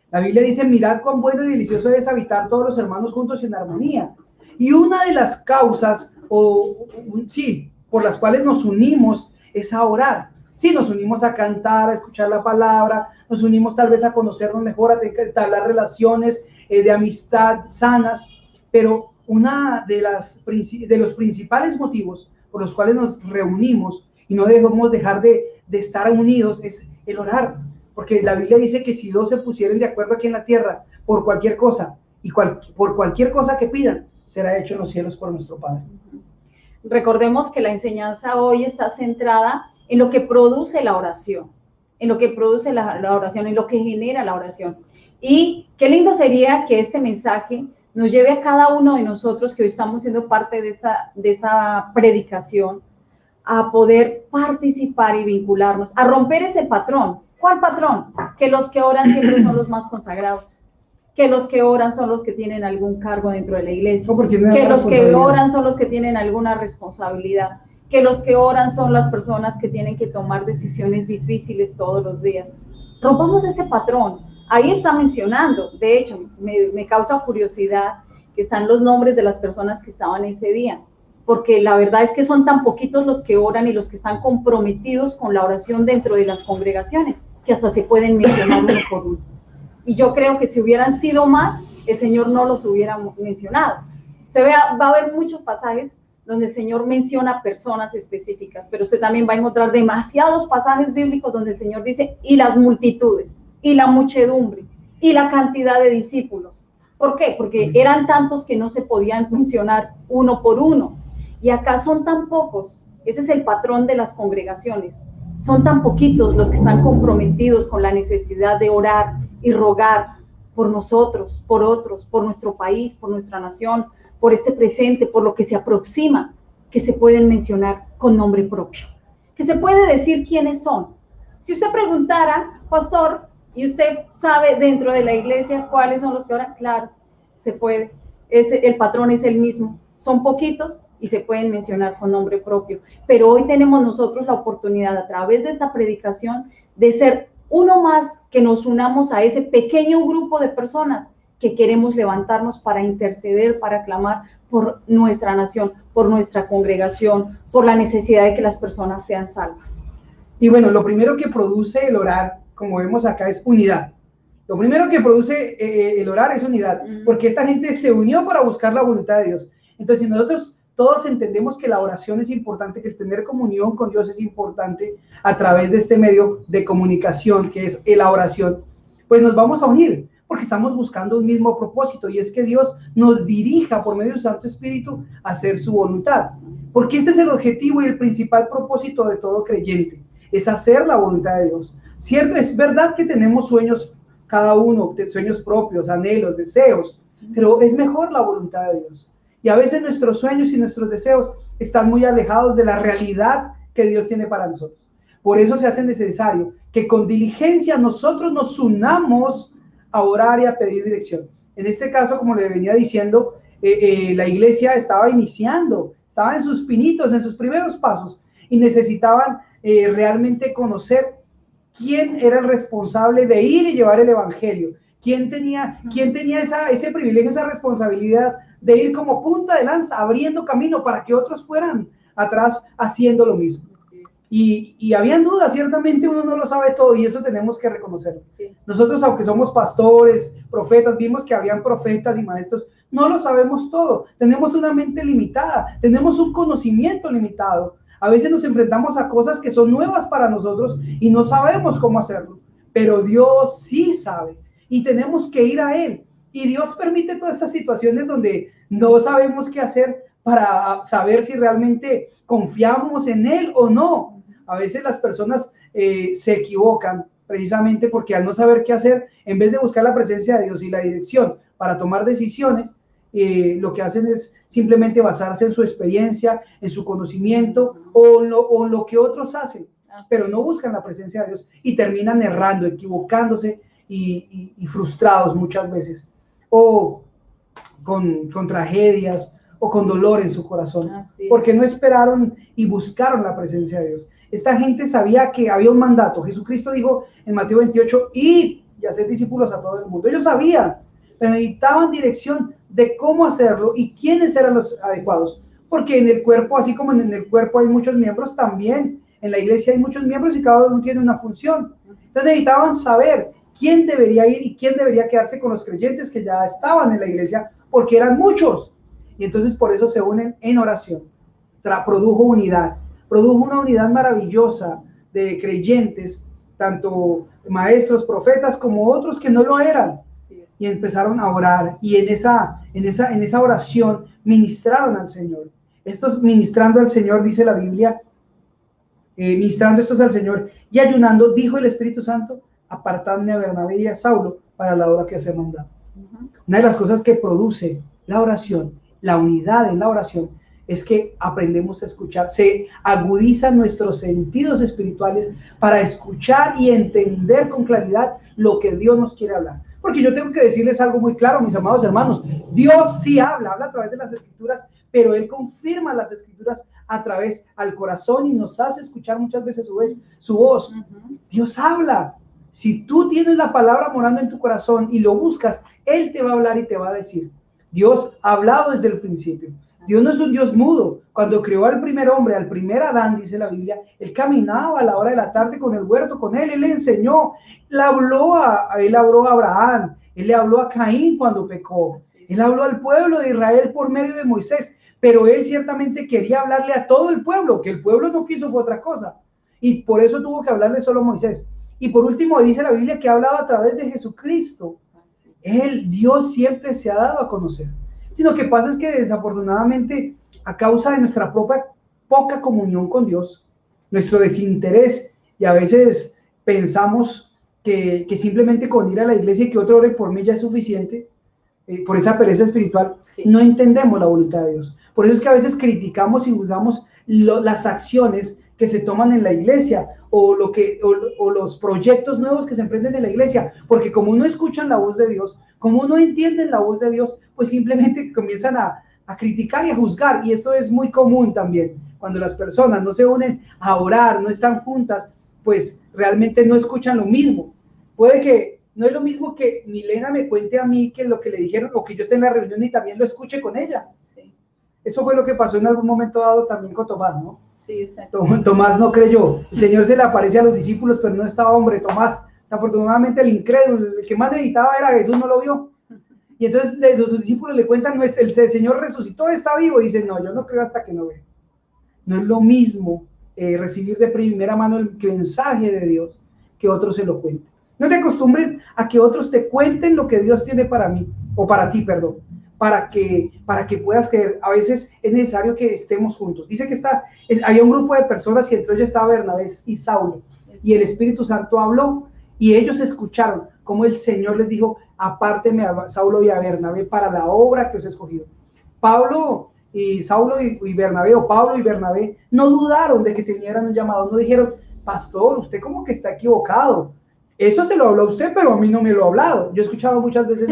La Biblia dice, mirad cuán bueno y delicioso es habitar todos los hermanos juntos en armonía. Y una de las causas, por las cuales nos unimos, es a orar. Sí, nos unimos a cantar, a escuchar la palabra, nos unimos tal vez a conocernos mejor, a entablar relaciones de amistad sanas, pero una de los principales motivos por los cuales nos reunimos y no debemos dejar de estar unidos es el orar, porque la Biblia dice que si dos se pusieren de acuerdo aquí en la tierra por cualquier cosa y por cualquier cosa que pidan, será hecho en los cielos por nuestro Padre. Recordemos que la enseñanza hoy está centrada en lo que produce la oración, en lo que produce la oración, en lo que genera la oración. Y qué lindo sería que este mensaje nos lleve a cada uno de nosotros que hoy estamos siendo parte de esta predicación, a poder participar y vincularnos, a romper ese patrón. ¿Cuál patrón? Que los que oran siempre son los más consagrados, que los que oran son los que tienen algún cargo dentro de la iglesia, que los que oran son los que tienen alguna responsabilidad, que los que oran son las personas que tienen que tomar decisiones difíciles todos los días. Rompamos ese patrón. Ahí está mencionando, de hecho, me causa curiosidad que están los nombres de las personas que estaban ese día, porque la verdad es que son tan poquitos los que oran y los que están comprometidos con la oración dentro de las congregaciones, que hasta se pueden mencionar uno por uno. Y yo creo que si hubieran sido más, el Señor no los hubiera mencionado. Usted va a ver muchos pasajes donde el Señor menciona personas específicas, pero usted también va a encontrar demasiados pasajes bíblicos donde el Señor dice, y las multitudes, y la muchedumbre, y la cantidad de discípulos. ¿Por qué? Porque eran tantos que no se podían mencionar uno por uno. Y acá son tan pocos, ese es el patrón de las congregaciones, son tan poquitos los que están comprometidos con la necesidad de orar y rogar por nosotros, por otros, por nuestro país, por nuestra nación, por este presente, por lo que se aproxima, que se pueden mencionar con nombre propio, que se puede decir quiénes son. Si usted preguntara, pastor, y usted sabe dentro de la iglesia cuáles son los que oran, claro, se puede, el patrón es el mismo, son poquitos y se pueden mencionar con nombre propio, pero hoy tenemos nosotros la oportunidad a través de esta predicación de ser uno más, que nos unamos a ese pequeño grupo de personas que queremos levantarnos para interceder, para clamar por nuestra nación, por nuestra congregación, por la necesidad de que las personas sean salvas. Y bueno, lo primero que produce el orar, como vemos acá, es unidad. Lo primero que produce el orar es unidad, porque esta gente se unió para buscar la voluntad de Dios. Entonces, si nosotros todos entendemos que la oración es importante, que el tener comunión con Dios es importante a través de este medio de comunicación que es la oración, pues nos vamos a unir, porque estamos buscando un mismo propósito, y es que Dios nos dirija por medio del Santo Espíritu a hacer su voluntad, porque este es el objetivo y el principal propósito de todo creyente, es hacer la voluntad de Dios. Cierto, es verdad que tenemos sueños, cada uno, sueños propios, anhelos, deseos, pero es mejor la voluntad de Dios. Y a veces nuestros sueños y nuestros deseos están muy alejados de la realidad que Dios tiene para nosotros. Por eso se hace necesario que con diligencia nosotros nos unamos a orar y a pedir dirección. En este caso, como le venía diciendo, la iglesia estaba iniciando, estaba en sus pinitos, en sus primeros pasos, y necesitaban realmente conocer quién era el responsable de ir y llevar el evangelio, quién tenía ese privilegio, esa responsabilidad de ir como punta de lanza, abriendo camino para que otros fueran atrás haciendo lo mismo. Y habían dudas, ciertamente uno no lo sabe todo, y eso tenemos que reconocerlo. Sí. Nosotros, aunque somos pastores, profetas, vimos que habían profetas y maestros, no lo sabemos todo, tenemos una mente limitada, tenemos un conocimiento limitado. A veces nos enfrentamos a cosas que son nuevas para nosotros y no sabemos cómo hacerlo, pero Dios sí sabe, y tenemos que ir a Él. Y Dios permite todas esas situaciones donde no sabemos qué hacer para saber si realmente confiamos en Él o no. A veces las personas se equivocan precisamente porque al no saber qué hacer, en vez de buscar la presencia de Dios y la dirección para tomar decisiones, lo que hacen es simplemente basarse en su experiencia, en su conocimiento o lo que otros hacen, pero no buscan la presencia de Dios y terminan errando, equivocándose y frustrados muchas veces, o con tragedias o con dolor en su corazón, porque no esperaron y buscaron la presencia de Dios. Esta gente sabía que había un mandato. Jesucristo dijo en Mateo 28, id y hacer discípulos a todo el mundo. Ellos sabían, pero necesitaban dirección de cómo hacerlo y quiénes eran los adecuados, porque en el cuerpo, así como en el cuerpo hay muchos miembros, también en la iglesia hay muchos miembros y cada uno tiene una función. Entonces necesitaban saber quién debería ir y quién debería quedarse con los creyentes que ya estaban en la iglesia, porque eran muchos, y entonces por eso se unen en oración. Produjo una unidad maravillosa de creyentes, tanto maestros, profetas, como otros que no lo eran, y empezaron a orar, y en esa oración ministraron al Señor. Estos ministrando al Señor, dice la Biblia, ministrando estos al Señor y ayunando, dijo el Espíritu Santo, apartadme a Bernabé y a Saulo para la obra que os he mandado. Una de las cosas que produce la oración, la unidad en la oración, es que aprendemos a escuchar, se agudizan nuestros sentidos espirituales para escuchar y entender con claridad lo que Dios nos quiere hablar. Porque yo tengo que decirles algo muy claro, mis amados hermanos, Dios sí habla a través de las Escrituras, pero Él confirma las Escrituras a través al corazón y nos hace escuchar muchas veces su voz. Dios habla. Si tú tienes la palabra morando en tu corazón y lo buscas, Él te va a hablar y te va a decir. Dios ha hablado desde el principio. Dios no es un Dios mudo. Cuando creó al primer hombre, al primer Adán, dice la Biblia, él caminaba a la hora de la tarde con el huerto, con él le enseñó, él habló a Abraham, él le habló a Caín cuando pecó, él habló al pueblo de Israel por medio de Moisés, pero él ciertamente quería hablarle a todo el pueblo, que el pueblo no quiso fue otra cosa, y por eso tuvo que hablarle solo a Moisés. Y por último dice la Biblia que ha hablado a través de Jesucristo. Dios siempre se ha dado a conocer. Sino que pasa es que desafortunadamente, a causa de nuestra propia poca comunión con Dios, nuestro desinterés, y a veces pensamos que simplemente con ir a la iglesia y que otro ore por mí ya es suficiente, por esa pereza espiritual, no entendemos la voluntad de Dios. Por eso es que a veces criticamos y juzgamos las acciones que se toman en la iglesia o los proyectos nuevos que se emprenden en la iglesia, porque como no escuchan la voz de Dios, como no entienden la voz de Dios, pues simplemente comienzan a criticar y a juzgar, y eso es muy común también. Cuando las personas no se unen a orar, no están juntas, pues realmente no escuchan lo mismo. Puede que no es lo mismo que Milena me cuente a mí que lo que le dijeron, o que yo esté en la reunión y también lo escuche con ella. Sí. Eso fue lo que pasó en algún momento dado también con Tomás, ¿no? Sí, exacto. Tomás no creyó. El Señor se le aparece a los discípulos, pero no estaba hombre, Tomás. Afortunadamente el incrédulo, el que más necesitaba era Jesús, no lo vio. Y entonces los discípulos le cuentan, el Señor resucitó, está vivo. Y dicen, no, yo no creo hasta que no vea. No es lo mismo recibir de primera mano el mensaje de Dios que otros se lo cuenten. No te acostumbres a que otros te cuenten lo que Dios tiene para mí, o para ti, perdón, para que puedas creer. A veces es necesario que estemos juntos. Dice que había un grupo de personas y entre ellos estaba Bernabé y Saulo, y el Espíritu Santo habló, y ellos escucharon como el Señor les dijo, apárteme a Saulo y a Bernabé para la obra que os he escogido. Pablo y Saulo y Bernabé, o Pablo y Bernabé, no dudaron de que tenían un llamado, no dijeron, pastor, usted como que está equivocado, eso se lo habló a usted, pero a mí no me lo ha hablado. Yo he escuchado muchas veces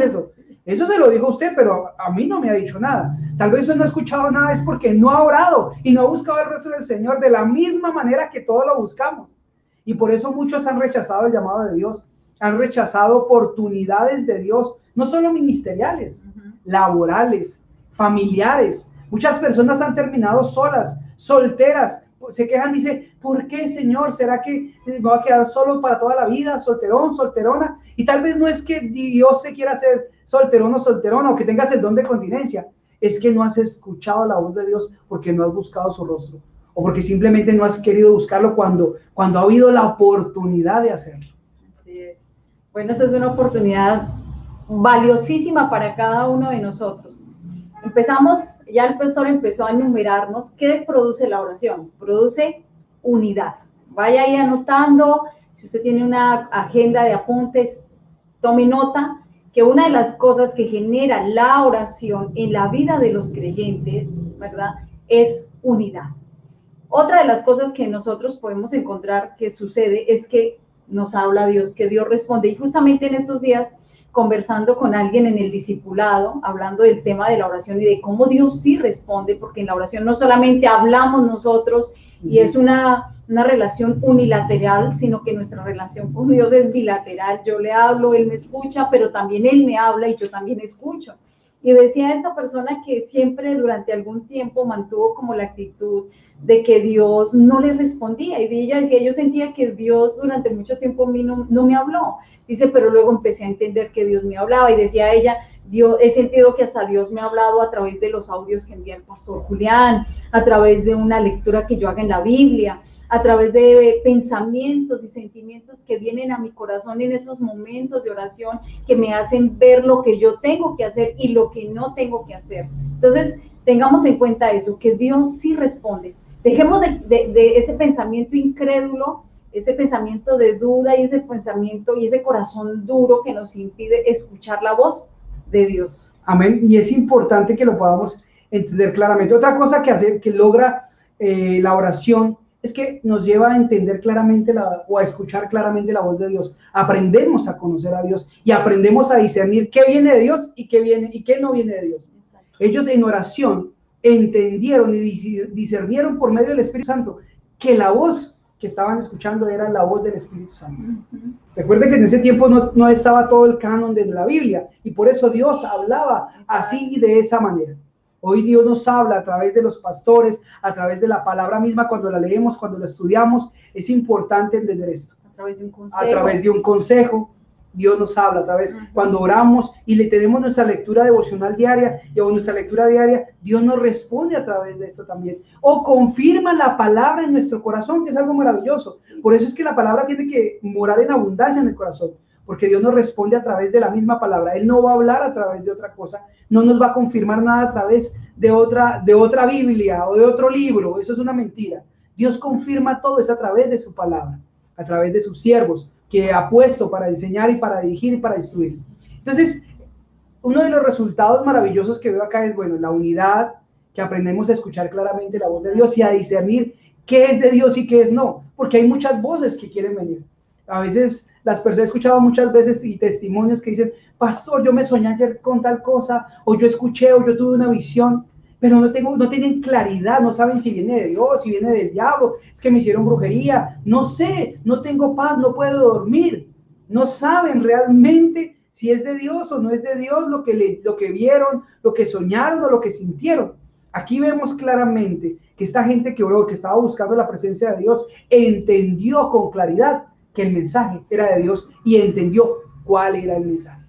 eso se lo dijo a usted, pero a mí no me ha dicho nada. Tal vez usted no ha escuchado nada, es porque no ha orado y no ha buscado el rostro del Señor de la misma manera que todos lo buscamos. Y por eso muchos han rechazado el llamado de Dios, han rechazado oportunidades de Dios, no solo ministeriales, laborales, familiares. Muchas personas han terminado solas, solteras, se quejan, dice, ¿por qué, Señor? ¿Será que me voy a quedar solo para toda la vida, solterón, solterona? Y tal vez no es que Dios te quiera hacer solterón o solterona, o que tengas el don de continencia, es que no has escuchado la voz de Dios porque no has buscado su rostro, o porque simplemente no has querido buscarlo cuando ha habido la oportunidad de hacerlo. Así es. Bueno, esta es una oportunidad valiosísima para cada uno de nosotros. Ya el pastor empezó a enumerarnos qué produce la oración. Produce unidad. Vaya ahí anotando, si usted tiene una agenda de apuntes, tome nota que una de las cosas que genera la oración en la vida de los creyentes, ¿verdad?, es unidad. Otra de las cosas que nosotros podemos encontrar que sucede es que nos habla Dios, que Dios responde. Y justamente en estos días, conversando con alguien en el discipulado, hablando del tema de la oración y de cómo Dios sí responde, porque en la oración no solamente hablamos nosotros y es una relación unilateral, sino que nuestra relación con Dios es bilateral. Yo le hablo, Él me escucha, pero también Él me habla y yo también escucho. Y decía esta persona que siempre durante algún tiempo mantuvo como la actitud de que Dios no le respondía. Y ella decía, yo sentía que Dios durante mucho tiempo a mí no me habló. Dice, pero luego empecé a entender que Dios me hablaba. Y decía ella, he sentido que hasta Dios me ha hablado a través de los audios que envía el pastor Julián, a través de una lectura que yo haga en la Biblia, a través de pensamientos y sentimientos que vienen a mi corazón en esos momentos de oración que me hacen ver lo que yo tengo que hacer y lo que no tengo que hacer. Entonces, tengamos en cuenta eso, que Dios sí responde. Dejemos de ese pensamiento incrédulo, ese pensamiento de duda y ese pensamiento y ese corazón duro que nos impide escuchar la voz de Dios. Amén. Y es importante que lo podamos entender claramente. Otra cosa que logra la oración es que nos lleva a entender claramente o a escuchar claramente la voz de Dios. Aprendemos a conocer a Dios y aprendemos a discernir qué viene de Dios y qué no viene de Dios. Exacto. Ellos en oración entendieron y discernieron por medio del Espíritu Santo que la voz que estaban escuchando era la voz del Espíritu Santo. Recuerden que en ese tiempo no estaba todo el canon de la Biblia, y por eso Dios hablaba así y de esa manera. Hoy Dios nos habla a través de los pastores, a través de la palabra misma, cuando la leemos, cuando la estudiamos. Es importante entender esto. A través de un consejo. A través de un consejo, Dios nos habla a través, cuando oramos y le tenemos nuestra lectura devocional diaria, y o nuestra lectura diaria, Dios nos responde a través de esto también, o confirma la palabra en nuestro corazón, que es algo maravilloso. Por eso es que la palabra tiene que morar en abundancia en el corazón, porque Dios nos responde a través de la misma palabra. Él no va a hablar a través de otra cosa, no nos va a confirmar nada a través de otra Biblia o de otro libro. Eso es una mentira. Dios confirma todo es a través de su palabra, a través de sus siervos, que ha puesto para enseñar y para dirigir y para instruir. Entonces, uno de los resultados maravillosos que veo acá es, bueno, la unidad, que aprendemos a escuchar claramente la voz de Dios y a discernir qué es de Dios y qué es no, porque hay muchas voces que quieren venir. A veces las personas, he escuchado muchas veces y testimonios que dicen, pastor, yo me soñé ayer con tal cosa, o yo escuché, o yo tuve una visión, pero no tienen claridad, no saben si viene de Dios, si viene del diablo, es que me hicieron brujería, no sé, no tengo paz, no puedo dormir, no saben realmente si es de Dios o no es de Dios lo que vieron, lo que soñaron o lo que sintieron. Aquí vemos claramente que esta gente que oró, que estaba buscando la presencia de Dios, entendió con claridad que el mensaje era de Dios y entendió cuál era el mensaje.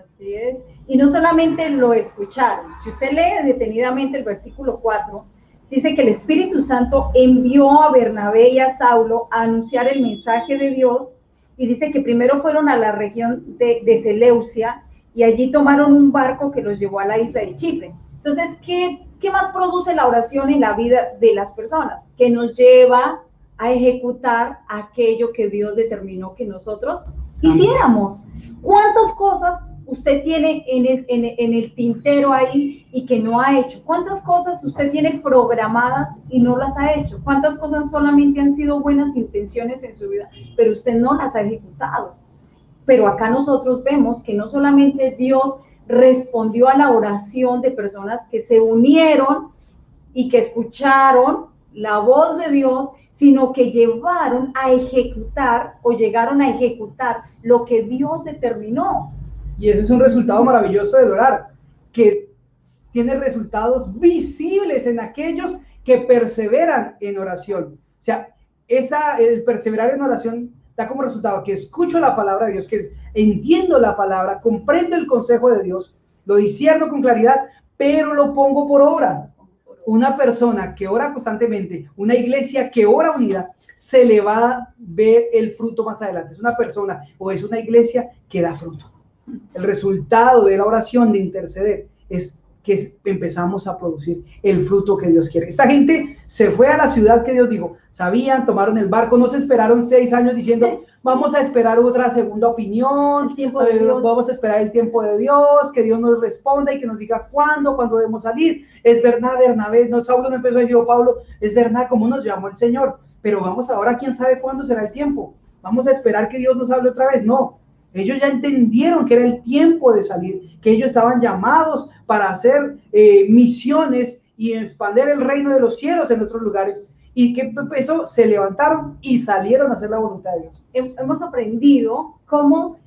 Así es. Y no solamente lo escucharon. Si usted lee detenidamente el versículo 4, dice que el Espíritu Santo envió a Bernabé y a Saulo a anunciar el mensaje de Dios, y dice que primero fueron a la región de Seleucia y allí tomaron un barco que los llevó a la isla de Chipre. Entonces, ¿qué más produce la oración en la vida de las personas? Que nos lleva a ejecutar aquello que Dios determinó que nosotros hiciéramos. ¿Cuántas cosas usted tiene en el tintero ahí y que no ha hecho? ¿Cuántas cosas usted tiene programadas y no las ha hecho? ¿Cuántas cosas solamente han sido buenas intenciones en su vida, pero usted no las ha ejecutado? Pero acá nosotros vemos que no solamente Dios respondió a la oración de personas que se unieron y que escucharon la voz de Dios, sino que llegaron a ejecutar lo que Dios determinó. Y ese es un resultado maravilloso del orar, que tiene resultados visibles en aquellos que perseveran en oración. O sea, el perseverar en oración da como resultado que escucho la palabra de Dios, que entiendo la palabra, comprendo el consejo de Dios, lo discierno con claridad, pero lo pongo por obra. Una persona que ora constantemente, una iglesia que ora unida, se le va a ver el fruto más adelante. Es una persona o es una iglesia que da fruto. El resultado de la oración, de interceder, es que empezamos a producir el fruto que Dios quiere. Esta gente se fue a la ciudad que Dios dijo, sabían, tomaron el barco, no se esperaron 6 años diciendo, vamos a esperar otra segunda opinión, vamos a esperar el tiempo de Dios, que Dios nos responda y que nos diga cuándo debemos salir. Es verdad, Bernabé, Saulo no empezó a decir, Pablo, es verdad, cómo nos llamó el Señor, pero vamos ahora, quién sabe cuándo será el tiempo, vamos a esperar que Dios nos hable otra vez. No, ellos ya entendieron que era el tiempo de salir, que ellos estaban llamados para hacer misiones y expandir el reino de los cielos en otros lugares, y que eso se levantaron y salieron a hacer la voluntad de Dios. Hemos aprendido cómo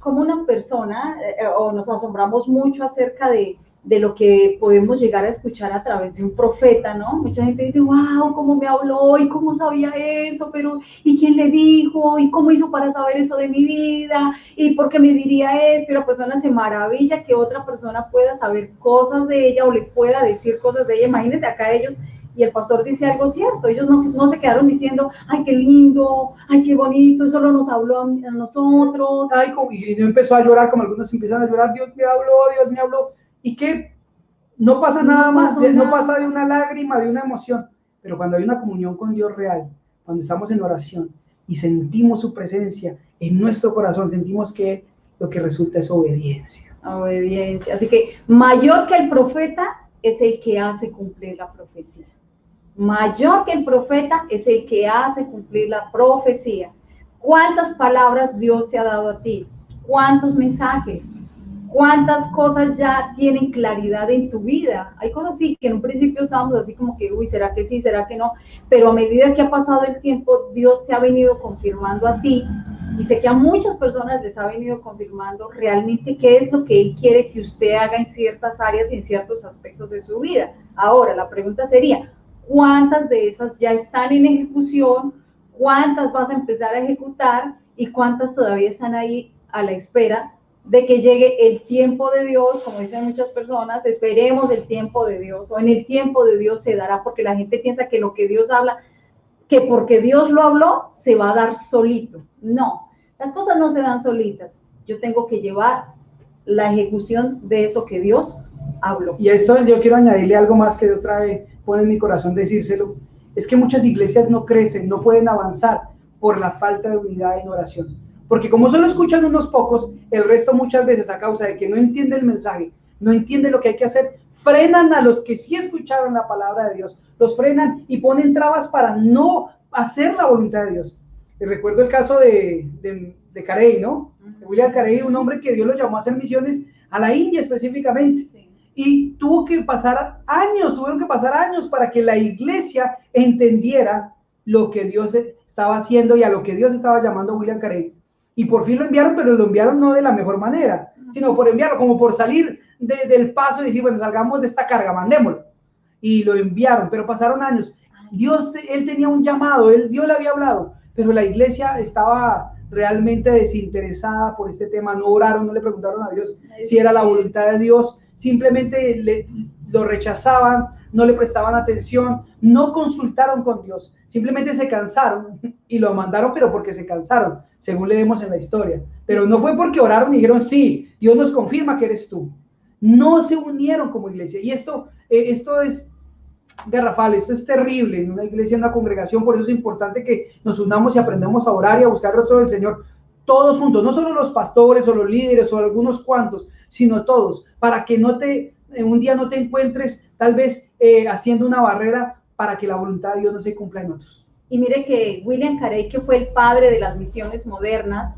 una persona, o nos asombramos mucho acerca de lo que podemos llegar a escuchar a través de un profeta, ¿no? Mucha gente dice, wow, cómo me habló, y cómo sabía eso, pero ¿y quién le dijo? ¿Y cómo hizo para saber eso de mi vida? ¿Y por qué me diría esto? Y la persona se maravilla que otra persona pueda saber cosas de ella o le pueda decir cosas de ella. Imagínense acá ellos, y el pastor dice algo cierto, ellos no se quedaron diciendo, ay, qué lindo, ay, qué bonito, y solo nos habló a nosotros. Ay, y no empezó a llorar como algunos empiezan a llorar, Dios me habló. Y que no pasa nada más, no pasa de una lágrima, de una emoción, pero cuando hay una comunión con Dios real, cuando estamos en oración y sentimos su presencia en nuestro corazón, sentimos que lo que resulta es obediencia. Obediencia. Así que mayor que el profeta es el que hace cumplir la profecía. Mayor que el profeta es el que hace cumplir la profecía. ¿Cuántas palabras Dios te ha dado a ti? ¿Cuántos mensajes? ¿Cuántas cosas ya tienen claridad en tu vida? Hay cosas así que en un principio estábamos así como que, uy, ¿será que sí? ¿Será que no? Pero a medida que ha pasado el tiempo, Dios te ha venido confirmando a ti, y sé que a muchas personas les ha venido confirmando realmente qué es lo que Él quiere que usted haga en ciertas áreas y en ciertos aspectos de su vida. Ahora, la pregunta sería, ¿cuántas de esas ya están en ejecución? ¿Cuántas vas a empezar a ejecutar? ¿Y cuántas todavía están ahí a la espera de que llegue el tiempo de Dios? Como dicen muchas personas, esperemos el tiempo de Dios, o en el tiempo de Dios se dará, porque la gente piensa que lo que Dios habla, que porque Dios lo habló, se va a dar solito. No, las cosas no se dan solitas. Yo tengo que llevar la ejecución de eso que Dios habló. Y a esto yo quiero añadirle algo más que Dios pone en mi corazón decírselo, es que muchas iglesias no crecen, no pueden avanzar por la falta de unidad en oración. Porque como solo escuchan unos pocos, el resto muchas veces a causa de que no entiende el mensaje, no entiende lo que hay que hacer, frenan a los que sí escucharon la palabra de Dios, los frenan y ponen trabas para no hacer la voluntad de Dios. Y recuerdo el caso de Carey, ¿no? De William Carey, un hombre que Dios lo llamó a hacer misiones a la India específicamente. Sí. Y tuvieron que pasar años para que la iglesia entendiera lo que Dios estaba haciendo y a lo que Dios estaba llamando a William Carey. Y por fin lo enviaron, pero lo enviaron no de la mejor manera, sino por enviarlo, como por salir del paso y decir, bueno, salgamos de esta carga, mandémoslo. Y lo enviaron, pero pasaron años. Él tenía un llamado, Dios le había hablado, pero la iglesia estaba realmente desinteresada por este tema, no oraron, no le preguntaron a Dios si era la voluntad de Dios, simplemente lo rechazaban, no le prestaban atención, no consultaron con Dios, simplemente se cansaron y lo mandaron, pero porque se cansaron, según leemos en la historia, pero no fue porque oraron y dijeron, sí, Dios nos confirma que eres tú. No se unieron como iglesia, y esto es garrafal, esto es terrible en una iglesia, en una congregación. Por eso es importante que nos unamos y aprendamos a orar y a buscar el rostro del Señor, todos juntos, no solo los pastores o los líderes o algunos cuantos, sino todos, para que un día no te encuentres tal vez haciendo una barrera para que la voluntad de Dios no se cumpla en otros. Y mire que William Carey, que fue el padre de las misiones modernas,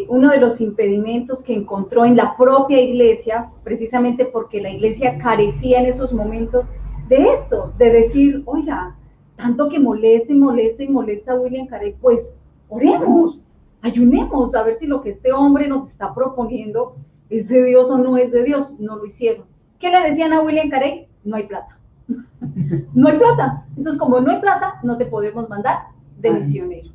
uno de los impedimentos que encontró en la propia iglesia, precisamente porque la iglesia carecía en esos momentos de esto, de decir, oiga, tanto que molesta a William Carey, pues oremos, ayunemos a ver si lo que este hombre nos está proponiendo es de Dios o no es de Dios. No lo hicieron. ¿Qué le decían a William Carey? No hay plata. No hay plata. Entonces, como no hay plata, no te podemos mandar de misionero.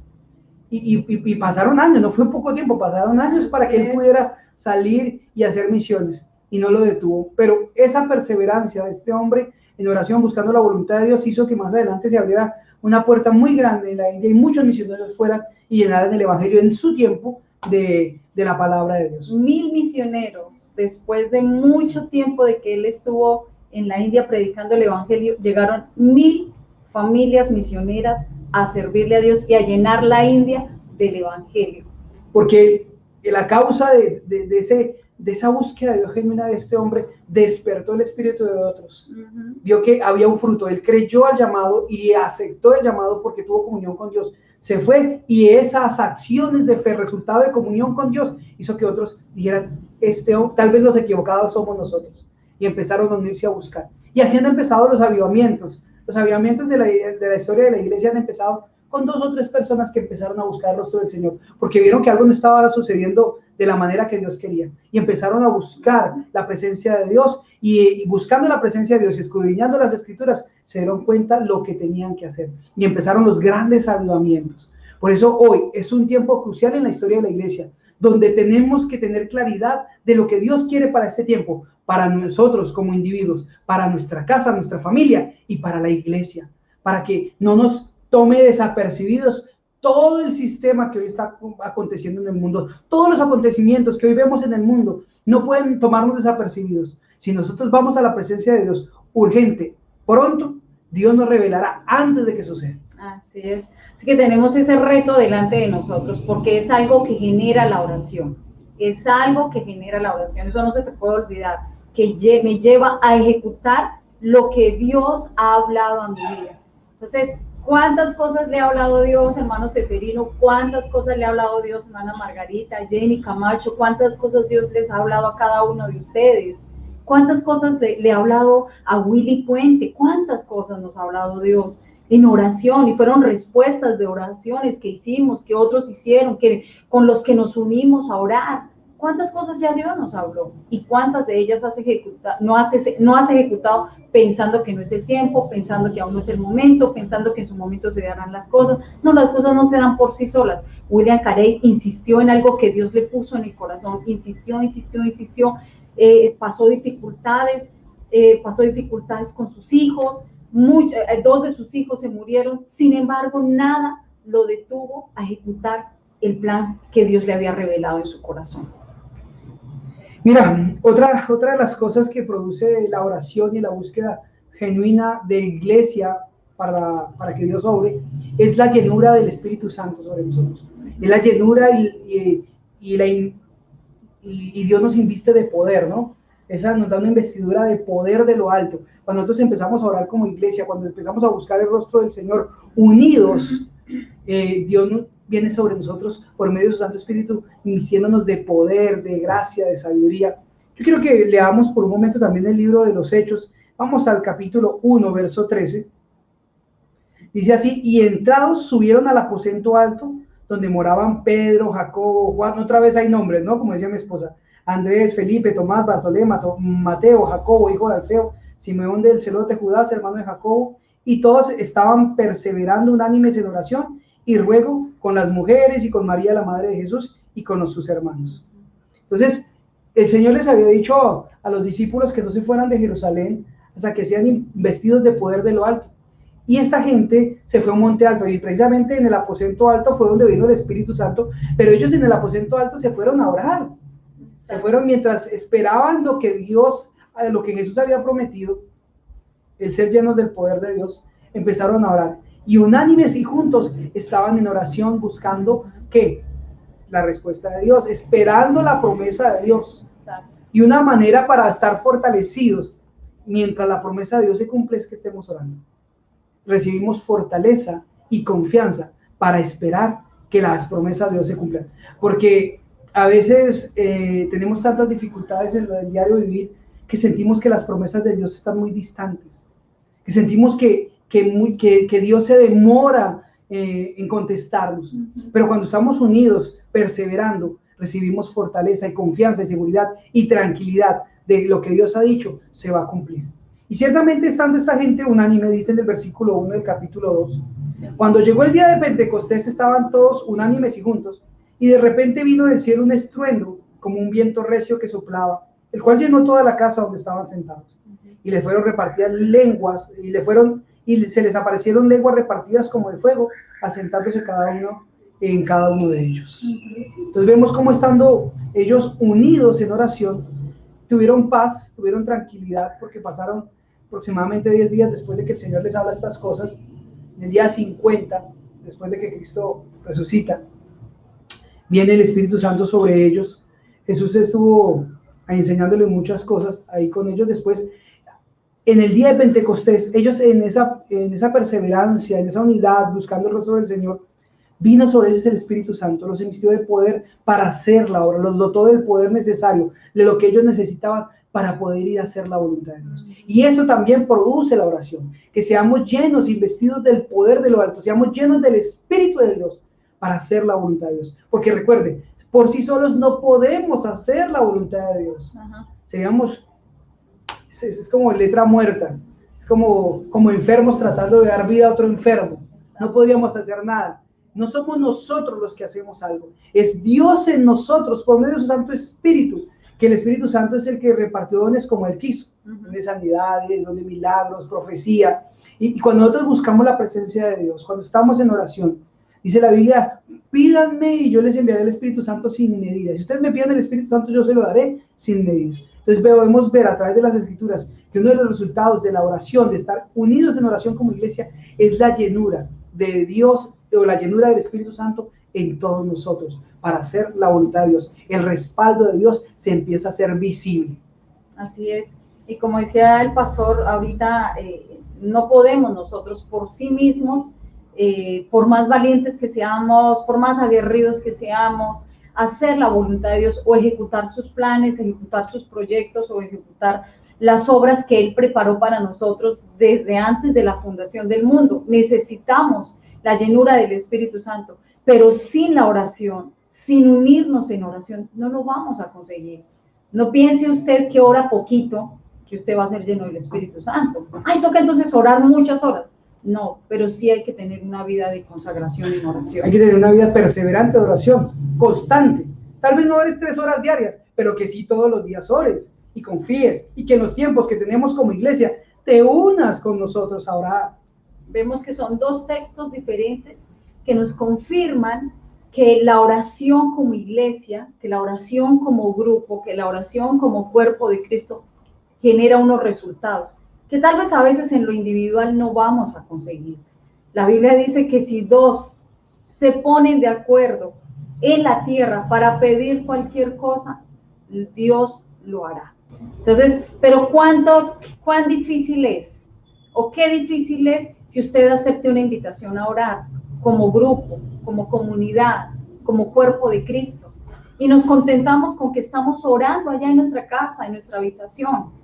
Y pasaron años, no fue poco tiempo, pasaron años para que él pudiera salir y hacer misiones, y no lo detuvo. Pero esa perseverancia de este hombre en oración, buscando la voluntad de Dios, hizo que más adelante se abriera una puerta muy grande en la India y muchos misioneros fueran y llenaran el evangelio en su tiempo de la palabra de Dios. 1000 misioneros, después de mucho tiempo de que él estuvo en la India predicando el evangelio, llegaron 1000 familias misioneras a servirle a Dios y a llenar la India del evangelio. Porque la causa de esa búsqueda de Dios genuina de este hombre despertó el espíritu de otros. Vio que había un fruto, él creyó al llamado y aceptó el llamado porque tuvo comunión con Dios. Se fue y esas acciones de fe, resultado de comunión con Dios, hizo que otros dijeran, tal vez los equivocados somos nosotros. Y empezaron a unirse a buscar. Y así han empezado los avivamientos. Los avivamientos de la historia de la iglesia han empezado con 2 o 3 personas que empezaron a buscar el rostro del Señor, porque vieron que algo no estaba sucediendo de la manera que Dios quería, y empezaron a buscar la presencia de Dios, y buscando la presencia de Dios y escudriñando las Escrituras, se dieron cuenta lo que tenían que hacer, y empezaron los grandes avivamientos. Por eso hoy es un tiempo crucial en la historia de la iglesia, donde tenemos que tener claridad de lo que Dios quiere para este tiempo, para nosotros como individuos, para nuestra casa, nuestra familia y para la iglesia, para que no nos tome desapercibidos todo el sistema que hoy está aconteciendo en el mundo, todos los acontecimientos que hoy vemos en el mundo no pueden tomarnos desapercibidos. Si nosotros vamos a la presencia de Dios urgente, pronto, Dios nos revelará antes de que suceda. Así es. Así que tenemos ese reto delante de nosotros, porque es algo que genera la oración. Es algo que genera la oración. Eso no se te puede olvidar, que me lleva a ejecutar lo que Dios ha hablado a mi vida. Entonces, ¿Cuántas cosas le ha hablado Dios, hermano Seferino? ¿Cuántas cosas le ha hablado Dios, hermana Margarita, Jenny Camacho? ¿Cuántas cosas Dios les ha hablado a cada uno de ustedes? ¿Cuántas cosas le ha hablado a Willy Puente? ¿Cuántas cosas nos ha hablado Dios en oración? Y fueron respuestas de oraciones que hicimos, que otros hicieron, con los que nos unimos a orar. ¿Cuántas cosas ya Dios nos habló? ¿Y cuántas de ellas no has ejecutado pensando que no es el tiempo, pensando que aún no es el momento, pensando que en su momento se darán las cosas? No, las cosas no se dan por sí solas. William Carey insistió en algo que Dios le puso en el corazón, insistió, pasó dificultades con sus hijos, dos de sus hijos se murieron, sin embargo, nada lo detuvo a ejecutar el plan que Dios le había revelado en su corazón. Mira, otra de las cosas que produce la oración y la búsqueda genuina de iglesia para que Dios obre es la llenura del Espíritu Santo sobre nosotros. Es la llenura y Dios nos inviste de poder, ¿no? Esa nos da una investidura de poder de lo alto. Cuando nosotros empezamos a orar como iglesia, cuando empezamos a buscar el rostro del Señor unidos, Dios viene sobre nosotros por medio de su Santo Espíritu, invistiéndonos de poder, de gracia, de sabiduría. Yo quiero que leamos por un momento también el libro de los Hechos. Vamos al capítulo 1, verso 13. Dice así: y entrados subieron al aposento alto, donde moraban Pedro, Jacobo, Juan, otra vez hay nombres, ¿no? Como decía mi esposa, Andrés, Felipe, Tomás, Bartolomé, Mateo, Jacobo, hijo de Alfeo, Simeón del celote, Judas, hermano de Jacobo, y todos estaban perseverando unánimes en oración y ruego con las mujeres y con María, la madre de Jesús, y con sus hermanos. Entonces, el Señor les había dicho a los discípulos que no se fueran de Jerusalén hasta que sean investidos de poder de lo alto. Y esta gente se fue a un monte alto, y precisamente en el aposento alto fue donde vino el Espíritu Santo, pero ellos en el aposento alto se fueron a orar. Se fueron mientras esperaban lo que Jesús había prometido, el ser llenos del poder de Dios, empezaron a orar. Y unánimes y juntos estaban en oración buscando, ¿qué? La respuesta de Dios, esperando la promesa de Dios. Exacto. Y una manera para estar fortalecidos mientras la promesa de Dios se cumple es que estemos orando. Recibimos fortaleza y confianza para esperar que las promesas de Dios se cumplan. Porque a veces tenemos tantas dificultades en lo del diario vivir que sentimos que las promesas de Dios están muy distantes, que sentimos que Dios se demora en contestarnos. Pero cuando estamos unidos, perseverando, recibimos fortaleza y confianza y seguridad y tranquilidad de lo que Dios ha dicho, se va a cumplir. Y ciertamente estando esta gente unánime, dice en el versículo 1 del capítulo 2, cuando llegó el día de Pentecostés estaban todos unánimes y juntos, y de repente vino del cielo un estruendo, como un viento recio que soplaba, el cual llenó toda la casa donde estaban sentados. Y le fueron repartidas lenguas, y se les aparecieron lenguas repartidas como de fuego, asentándose cada uno en cada uno de ellos. Entonces vemos cómo estando ellos unidos en oración, tuvieron paz, tuvieron tranquilidad, porque pasaron aproximadamente 10 días después de que el Señor les habla estas cosas. En el día 50, después de que Cristo resucita, viene el Espíritu Santo sobre ellos. Jesús estuvo enseñándoles muchas cosas ahí con ellos. Después, en el día de Pentecostés, ellos en esa perseverancia, en esa unidad, buscando el rostro del Señor, vino sobre ellos el Espíritu Santo, los invistió de poder para hacer la obra, los dotó del poder necesario, de lo que ellos necesitaban para poder ir a hacer la voluntad de Dios. Y eso también produce la oración, que seamos llenos, investidos del poder de lo alto, seamos llenos del Espíritu de Dios para hacer la voluntad de Dios. Porque recuerde, por sí solos no podemos hacer la voluntad de Dios. Seríamos, es como letra muerta, es como enfermos tratando de dar vida a otro enfermo. No podríamos hacer nada. No somos nosotros los que hacemos algo, es Dios en nosotros por medio de su Santo Espíritu, que el Espíritu Santo es el que repartió dones como Él quiso, dones de sanidades, dones de milagros, profecía. Y cuando nosotros buscamos la presencia de Dios, cuando estamos en oración, dice la Biblia, pídanme y yo les enviaré el Espíritu Santo sin medida. Si ustedes me piden el Espíritu Santo, yo se lo daré sin medida. Entonces podemos ver a través de las Escrituras que uno de los resultados de la oración, de estar unidos en oración como iglesia, es la llenura de Dios o la llenura del Espíritu Santo en todos nosotros para hacer la voluntad de Dios. El respaldo de Dios se empieza a hacer visible. Así es. Y como decía el pastor ahorita, no podemos nosotros por sí mismos por más valientes que seamos, por más aguerridos que seamos, hacer la voluntad de Dios o ejecutar sus planes, ejecutar sus proyectos o ejecutar las obras que Él preparó para nosotros desde antes de la fundación del mundo. Necesitamos la llenura del Espíritu Santo, pero sin la oración, sin unirnos en oración, no lo vamos a conseguir. No piense usted que ora poquito, que usted va a ser lleno del Espíritu Santo. Ay, toca entonces orar muchas horas. No, pero sí hay que tener una vida de consagración en oración. Hay que tener una vida perseverante de oración, constante. Tal vez no ores 3 horas diarias, pero que sí todos los días ores y confíes, y que en los tiempos que tenemos como iglesia te unas con nosotros a orar. Vemos que son 2 textos diferentes que nos confirman que la oración como iglesia, que la oración como grupo, que la oración como cuerpo de Cristo genera unos resultados que tal vez a veces en lo individual no vamos a conseguir. La Biblia dice que si 2 se ponen de acuerdo en la tierra para pedir cualquier cosa, Dios lo hará. Entonces, pero cuán difícil es, o qué difícil es que usted acepte una invitación a orar como grupo, como comunidad, como cuerpo de Cristo, y nos contentamos con que estamos orando allá en nuestra casa, en nuestra habitación.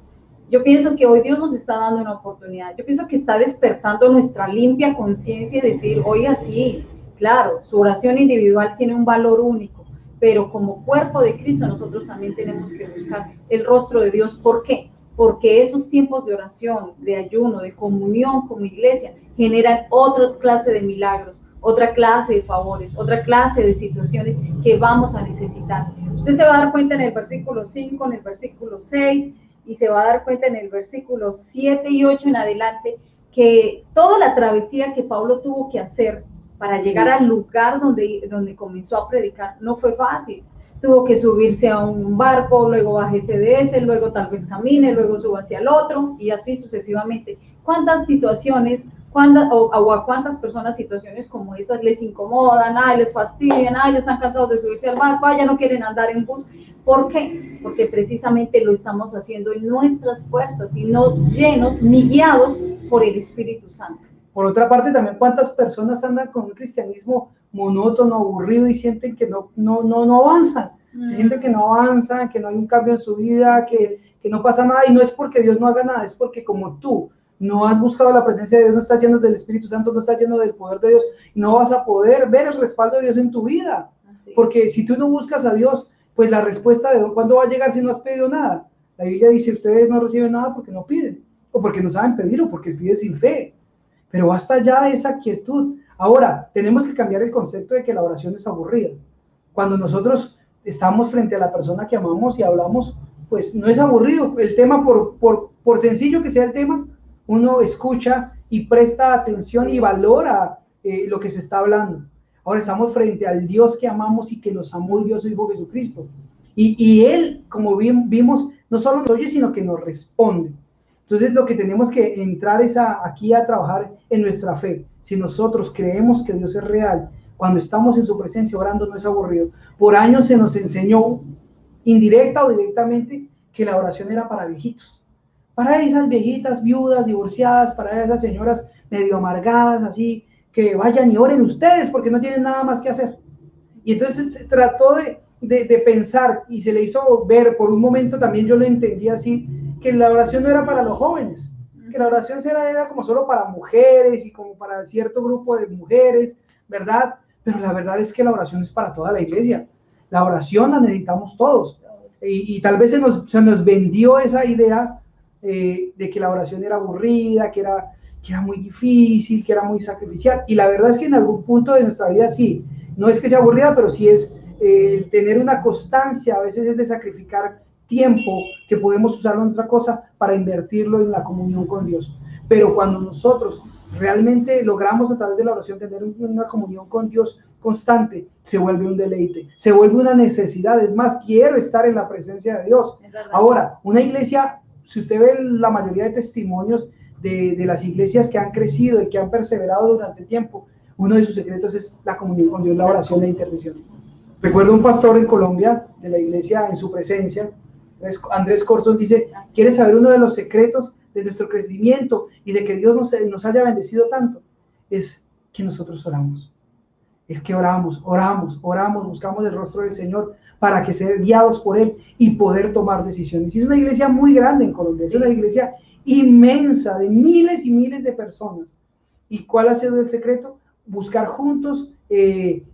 Yo pienso que hoy Dios nos está dando una oportunidad. Yo pienso que está despertando nuestra limpia conciencia y decir, oiga, sí, claro, su oración individual tiene un valor único, pero como cuerpo de Cristo nosotros también tenemos que buscar el rostro de Dios. ¿Por qué? Porque esos tiempos de oración, de ayuno, de comunión como iglesia, generan otra clase de milagros, otra clase de favores, otra clase de situaciones que vamos a necesitar. Usted se va a dar cuenta en el versículo 5, en el versículo 6, y se va a dar cuenta en el versículo 7 y 8 en adelante, que toda la travesía que Pablo tuvo que hacer para llegar al lugar donde comenzó a predicar no fue fácil. Tuvo que subirse a un barco, luego bájese de ese, luego tal vez camine, luego suba hacia el otro, y así sucesivamente. ¿Cuántas situaciones, o a cuántas personas situaciones como esas les incomodan, les fastidian, ya están cansados de subirse al barco, ya no quieren andar en bus? ¿Por qué? Porque precisamente lo estamos haciendo en nuestras fuerzas y no llenos ni guiados por el Espíritu Santo. Por otra parte, también cuántas personas andan con un cristianismo monótono, aburrido y sienten que no avanzan. Se sienten que no avanzan, que no hay un cambio en su vida, que no pasa nada, y no es porque Dios no haga nada, es porque como tú no has buscado la presencia de Dios, no estás lleno del Espíritu Santo, no estás lleno del poder de Dios, no vas a poder ver el respaldo de Dios en tu vida. Porque si tú no buscas a Dios, pues la respuesta de ¿cuándo va a llegar si no has pedido nada? La Biblia dice, ustedes no reciben nada porque no piden, o porque no saben pedir, o porque piden sin fe. Pero basta ya de esa quietud. Ahora, tenemos que cambiar el concepto de que la oración es aburrida. Cuando nosotros estamos frente a la persona que amamos y hablamos, pues no es aburrido. El tema, por sencillo que sea el tema, uno escucha y presta atención y valora lo que se está hablando. Ahora estamos frente al Dios que amamos y que nos amó y dio a su Hijo Jesucristo. Y Él, como vimos, no solo nos oye, sino que nos responde. Entonces lo que tenemos que entrar es aquí a trabajar en nuestra fe. Si nosotros creemos que Dios es real, cuando estamos en su presencia orando no es aburrido. Por años se nos enseñó, indirecta o directamente, que la oración era para viejitos. Para esas viejitas viudas, divorciadas, para esas señoras medio amargadas, así, que vayan y oren ustedes porque no tienen nada más que hacer. Y entonces se trató de pensar y se le hizo ver, por un momento también yo lo entendí así, que la oración no era para los jóvenes, que la oración era como solo para mujeres y como para cierto grupo de mujeres, ¿verdad? Pero la verdad es que la oración es para toda la iglesia. La oración la necesitamos todos. Y tal vez se nos vendió esa idea de que la oración era aburrida, que era muy difícil, que era muy sacrificial. Y la verdad es que en algún punto de nuestra vida sí, no es que sea aburrida, pero sí es el tener una constancia, a veces es de sacrificar tiempo que podemos usarlo en otra cosa para invertirlo en la comunión con Dios. Pero cuando nosotros realmente logramos a través de la oración tener una comunión con Dios constante, se vuelve un deleite, se vuelve una necesidad. Es más, quiero estar en la presencia de Dios. Ahora, una iglesia, si usted ve la mayoría de testimonios de las iglesias que han crecido y que han perseverado durante el tiempo, uno de sus secretos es la comunión con Dios, la oración e la intercesión. Recuerdo un pastor en Colombia, de la iglesia En Su Presencia, Andrés Corzón, dice, ¿quieres saber uno de los secretos de nuestro crecimiento y de que Dios nos haya bendecido tanto? Es que nosotros oramos. Es que oramos, buscamos el rostro del Señor para que ser guiados por Él y poder tomar decisiones. Y es una iglesia muy grande en Colombia, es una iglesia inmensa de miles y miles de personas. ¿Y cuál ha sido el secreto? Buscar juntos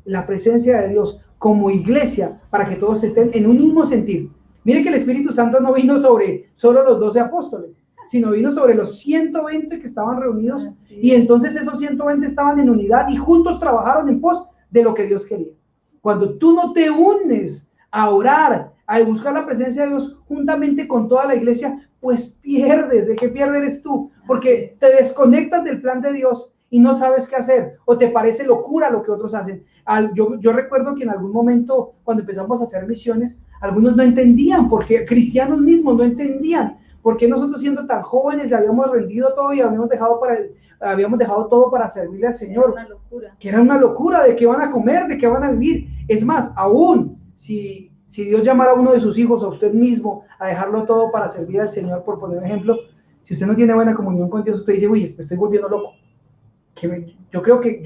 la presencia de Dios como iglesia para que todos estén en un mismo sentir. Mire que el Espíritu Santo no vino sobre solo los 12 apóstoles, sino vino sobre los 120 que estaban reunidos, y entonces esos 120 estaban en unidad y juntos trabajaron en pos de lo que Dios quería. Cuando tú no te unes a orar, a buscar la presencia de Dios juntamente con toda la iglesia, pues pierdes. ¿De qué pierdes eres tú? Porque te desconectas del plan de Dios y no sabes qué hacer, o te parece locura lo que otros hacen. Yo recuerdo que en algún momento, cuando empezamos a hacer misiones, algunos no entendían, porque cristianos mismos no entendían por qué nosotros, siendo tan jóvenes, le habíamos rendido todo y habíamos dejado todo para servirle al Señor. Era una locura. Que era una locura, de qué van a comer, de qué van a vivir. Es más, aún si Dios llamara a uno de sus hijos, a usted mismo, a dejarlo todo para servir al Señor, por poner un ejemplo, si usted no tiene buena comunión con Dios, usted dice, uy, me estoy volviendo loco. Yo creo que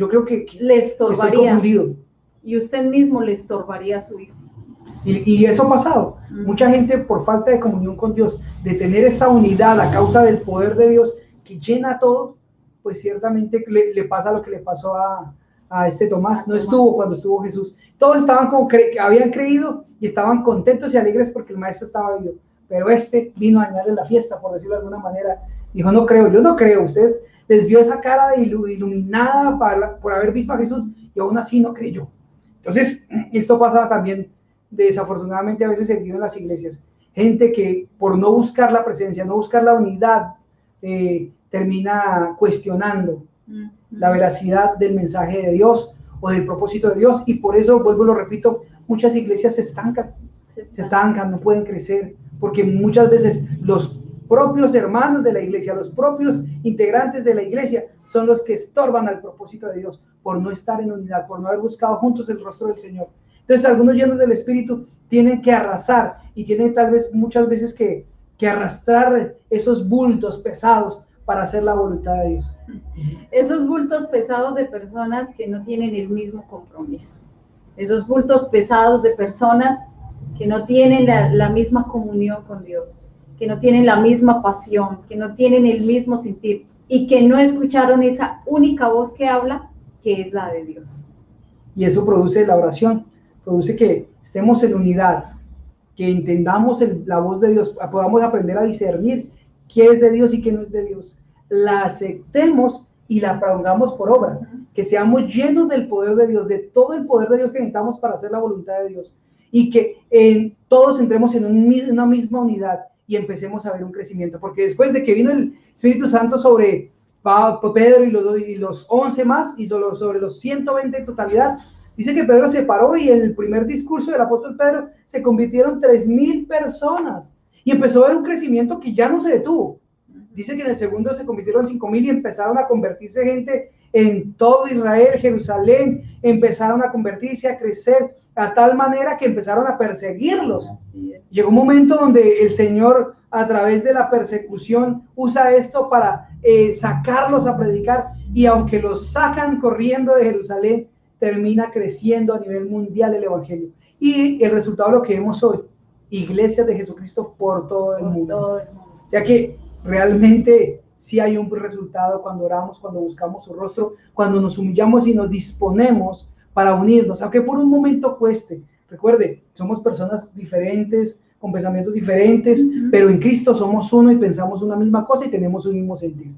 le estoy estorbaría. confundido. Y usted mismo le estorbaría a su hijo. Y eso ha pasado. Mucha gente, por falta de comunión con Dios, de tener esa unidad a causa del poder de Dios que llena todo, pues ciertamente le pasa lo que le pasó a este Tomás. No estuvo cuando estuvo Jesús. Todos estaban como habían creído y estaban contentos y alegres porque el maestro estaba vivo. Pero este vino a dañarle la fiesta, por decirlo de alguna manera. Dijo, no creo, yo no creo. Usted les vio esa cara de iluminada por haber visto a Jesús y aún así no creyó. Entonces, esto pasa también, desafortunadamente, a veces seguido en las iglesias. Gente que por no buscar la presencia, no buscar la unidad, termina cuestionando la veracidad del mensaje de Dios o del propósito de Dios, y por eso, vuelvo y lo repito, muchas iglesias se estancan, no pueden crecer, porque muchas veces los propios hermanos de la iglesia, los propios integrantes de la iglesia son los que estorban al propósito de Dios por no estar en unidad, por no haber buscado juntos el rostro del Señor. Entonces, algunos llenos del Espíritu tienen que arrasar y tienen tal vez muchas veces que arrastrar esos bultos pesados para hacer la voluntad de Dios. Esos bultos pesados de personas que no tienen el mismo compromiso. Esos bultos pesados de personas que no tienen la misma comunión con Dios, que no tienen la misma pasión, que no tienen el mismo sentir y que no escucharon esa única voz que habla, que es la de Dios. Y eso produce la oración, produce que estemos en unidad, que entendamos la voz de Dios, podamos aprender a discernir qué es de Dios y qué no es de Dios, la aceptemos y la pongamos por obra, que seamos llenos del poder de Dios, de todo el poder de Dios que necesitamos para hacer la voluntad de Dios, y que todos entremos en una misma unidad y empecemos a ver un crecimiento, porque después de que vino el Espíritu Santo sobre Pedro y los 11 más, y sobre los 120 en totalidad, dice que Pedro se paró y en el primer discurso del apóstol Pedro se convirtieron 3,000 personas y empezó a haber un crecimiento que ya no se detuvo. Dice que en el segundo se convirtieron 5,000 y empezaron a convertirse gente en todo Israel, Jerusalén, empezaron a convertirse, a crecer, a tal manera que empezaron a perseguirlos. Llegó un momento donde el Señor, a través de la persecución, usa esto para sacarlos a predicar, y aunque los sacan corriendo de Jerusalén, termina creciendo a nivel mundial el Evangelio. Y el resultado de lo que vemos hoy, iglesias de Jesucristo por todo el mundo. O sea que realmente sí hay un resultado cuando oramos, cuando buscamos su rostro, cuando nos humillamos y nos disponemos para unirnos, aunque por un momento cueste. Recuerde, somos personas diferentes, con pensamientos diferentes, pero en Cristo somos uno y pensamos una misma cosa y tenemos un mismo sentido.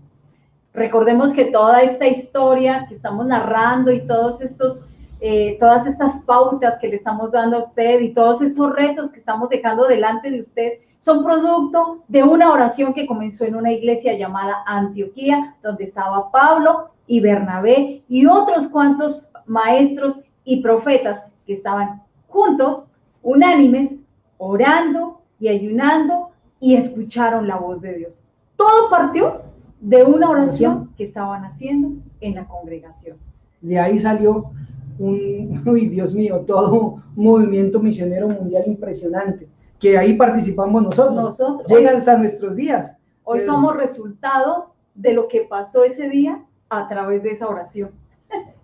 Recordemos que toda esta historia que estamos narrando y todas estas pautas que le estamos dando a usted y todos estos retos que estamos dejando delante de usted son producto de una oración que comenzó en una iglesia llamada Antioquía, donde estaba Pablo y Bernabé y otros cuantos maestros y profetas que estaban juntos, unánimes, orando y ayunando, y escucharon la voz de Dios. Todo partió de una oración que estaban haciendo en la congregación. De ahí salió Dios mío, todo un movimiento misionero mundial impresionante, que ahí participamos nosotros. Llega hasta nuestros días. Hoy somos resultado de lo que pasó ese día a través de esa oración.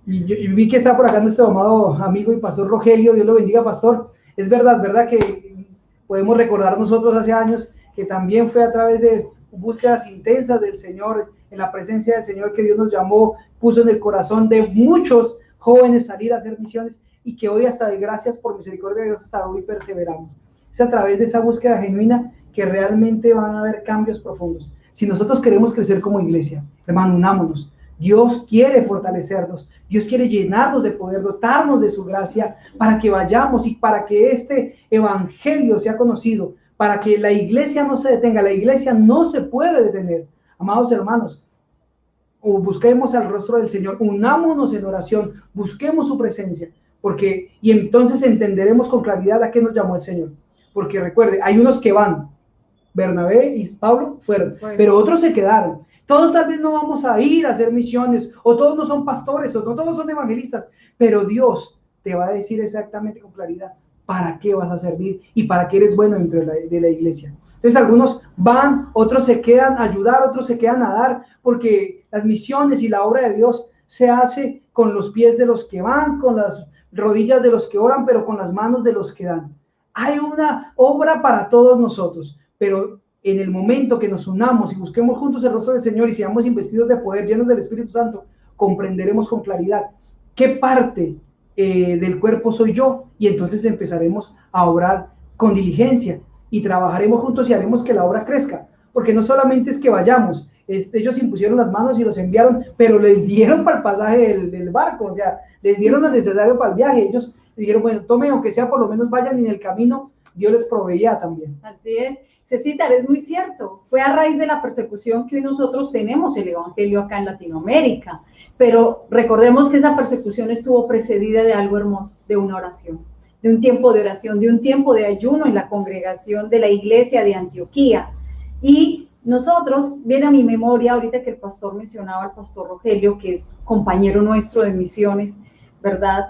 Y vi que está por acá nuestro amado amigo y pastor Rogelio, Dios lo bendiga, pastor. Es verdad, ¿verdad? Que podemos recordar nosotros hace años que también fue a través de búsquedas intensas del Señor, en la presencia del Señor, que Dios nos llamó, puso en el corazón de muchos jóvenes salir a hacer misiones, y que hoy, hasta de gracias por misericordia de Dios, hasta hoy perseveramos. Es a través de esa búsqueda genuina que realmente van a haber cambios profundos. Si nosotros queremos crecer como iglesia, hermano, unámonos. Dios quiere fortalecernos, Dios quiere llenarnos de poder, dotarnos de su gracia, para que vayamos y para que este evangelio sea conocido, para que la iglesia no se detenga. La iglesia no se puede detener. Amados hermanos, busquemos al rostro del Señor, unámonos en oración, busquemos su presencia, y entonces entenderemos con claridad a qué nos llamó el Señor. Porque recuerde, hay unos que van, Bernabé y Pablo fueron, pero otros se quedaron. Todos tal vez no vamos a ir a hacer misiones, o todos no son pastores, o no todos son evangelistas, pero Dios te va a decir exactamente con claridad para qué vas a servir y para qué eres bueno dentro de la iglesia. Entonces algunos van, otros se quedan a ayudar, otros se quedan a dar, porque las misiones y la obra de Dios se hace con los pies de los que van, con las rodillas de los que oran, pero con las manos de los que dan. Hay una obra para todos nosotros, pero en el momento que nos unamos y busquemos juntos el rostro del Señor y seamos investidos de poder, llenos del Espíritu Santo, comprenderemos con claridad qué parte del cuerpo soy yo, y entonces empezaremos a obrar con diligencia y trabajaremos juntos y haremos que la obra crezca, porque no solamente es que vayamos, ellos impusieron las manos y los enviaron, pero les dieron para el pasaje del barco, o sea, les dieron lo necesario para el viaje. Ellos dijeron, bueno, tomen, aunque sea, por lo menos vayan, y en el camino Dios les proveía también. Así es. Cecita, es muy cierto. Fue a raíz de la persecución que hoy nosotros tenemos el evangelio acá en Latinoamérica, pero recordemos que esa persecución estuvo precedida de algo hermoso, de una oración, de un tiempo de oración, de un tiempo de ayuno en la congregación de la iglesia de Antioquía. Y nosotros, viene a mi memoria ahorita que el pastor mencionaba al pastor Rogelio, que es compañero nuestro de misiones, ¿verdad?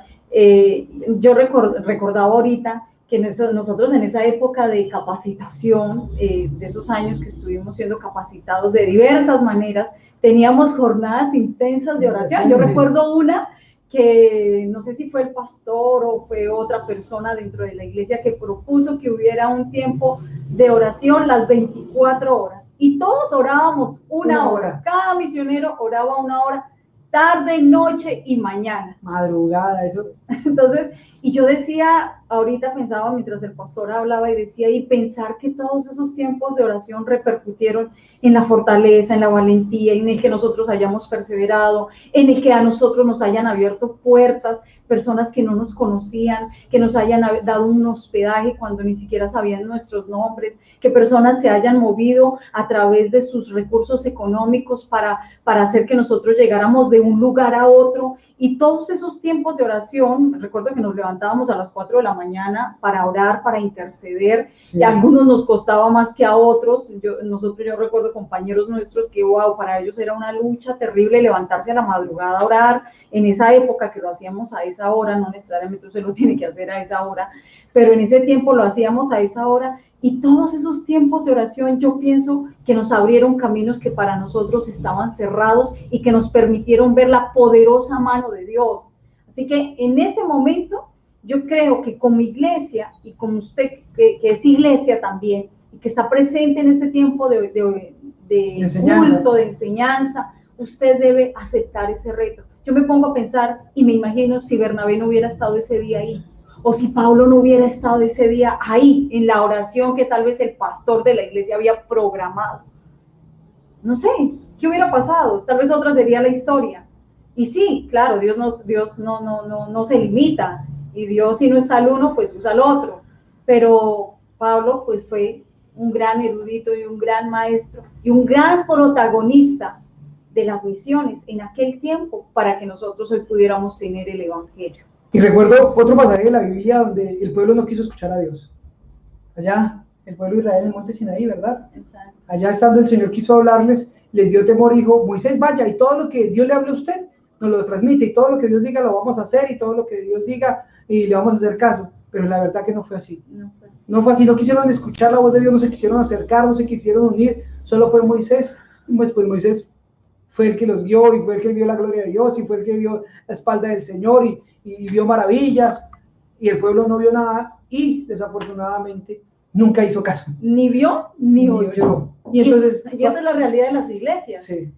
Yo recordaba ahorita que nosotros en esa época de capacitación, de esos años que estuvimos siendo capacitados de diversas maneras, teníamos jornadas intensas de oración. Yo recuerdo una que no sé si fue el pastor o fue otra persona dentro de la iglesia que propuso que hubiera un tiempo de oración las 24 horas. Y todos orábamos una hora. Cada misionero oraba una hora, tarde, noche y mañana. Madrugada, eso. Entonces, y yo decía, ahorita pensaba mientras el pastor hablaba y decía, y pensar que todos esos tiempos de oración repercutieron en la fortaleza, en la valentía, en el que nosotros hayamos perseverado, en el que a nosotros nos hayan abierto puertas, personas que no nos conocían, que nos hayan dado un hospedaje cuando ni siquiera sabían nuestros nombres, que personas se hayan movido a través de sus recursos económicos para hacer que nosotros llegáramos de un lugar a otro. Y todos esos tiempos de oración, recuerdo que nos levantábamos a las 4 de la mañana para orar, para interceder, sí. Y a algunos nos costaba más que a otros. Yo recuerdo compañeros nuestros que, wow, para ellos era una lucha terrible levantarse a la madrugada a orar, en esa época que lo hacíamos a esa hora, no necesariamente se lo tiene que hacer a esa hora, pero en ese tiempo lo hacíamos a esa hora. Y todos esos tiempos de oración yo pienso que nos abrieron caminos que para nosotros estaban cerrados y que nos permitieron ver la poderosa mano de Dios. Así que en este momento yo creo que como iglesia y como usted que es iglesia también y que está presente en este tiempo de culto, de enseñanza, usted debe aceptar ese reto. Yo me pongo a pensar y me imagino si Bernabé no hubiera estado ese día ahí, o si Pablo no hubiera estado ese día ahí, en la oración que tal vez el pastor de la iglesia había programado. No sé, ¿qué hubiera pasado? Tal vez otra sería la historia. Y sí, claro, Dios no se limita, y Dios, si no está el uno, pues usa el otro. Pero Pablo pues fue un gran erudito y un gran maestro y un gran protagonista de las misiones en aquel tiempo para que nosotros hoy pudiéramos tener el evangelio. Y recuerdo otro pasaje de la Biblia donde el pueblo no quiso escuchar a Dios. Allá, el pueblo de Israel en el monte Sinaí, ¿verdad? Exacto. Allá estando el Señor quiso hablarles, les dio temor y dijo, Moisés, vaya, y todo lo que Dios le hable a usted, nos lo transmite, y todo lo que Dios diga lo vamos a hacer, y todo lo que Dios diga, y le vamos a hacer caso. Pero la verdad que no fue así. No fue así, no quisieron escuchar la voz de Dios, no se quisieron acercar, no se quisieron unir, solo fue Moisés. Pues Moisés fue el que los guió, y fue el que vio la gloria de Dios, y fue el que vio la espalda del Señor, y vio maravillas, y el pueblo no vio nada, y desafortunadamente nunca hizo caso. Ni vio ni oyó. Y entonces, y esa es la realidad de las iglesias. sí,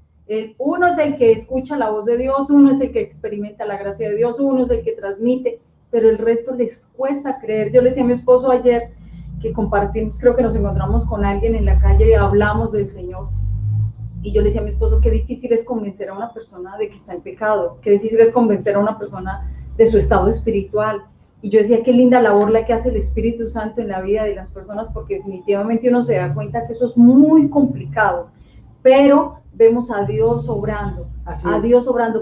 Uno es el que escucha la voz de Dios, uno es el que experimenta la gracia de Dios, uno es el que transmite, pero el resto les cuesta creer. Yo le decía a mi esposo ayer que compartimos, creo que nos encontramos con alguien en la calle y hablamos del Señor. Y yo le decía a mi esposo, qué difícil es convencer a una persona de que está en pecado, qué difícil es convencer a una persona de su estado espiritual. Y yo decía, qué linda labor la que hace el Espíritu Santo en la vida de las personas, porque definitivamente uno se da cuenta que eso es muy complicado, pero vemos a Dios obrando,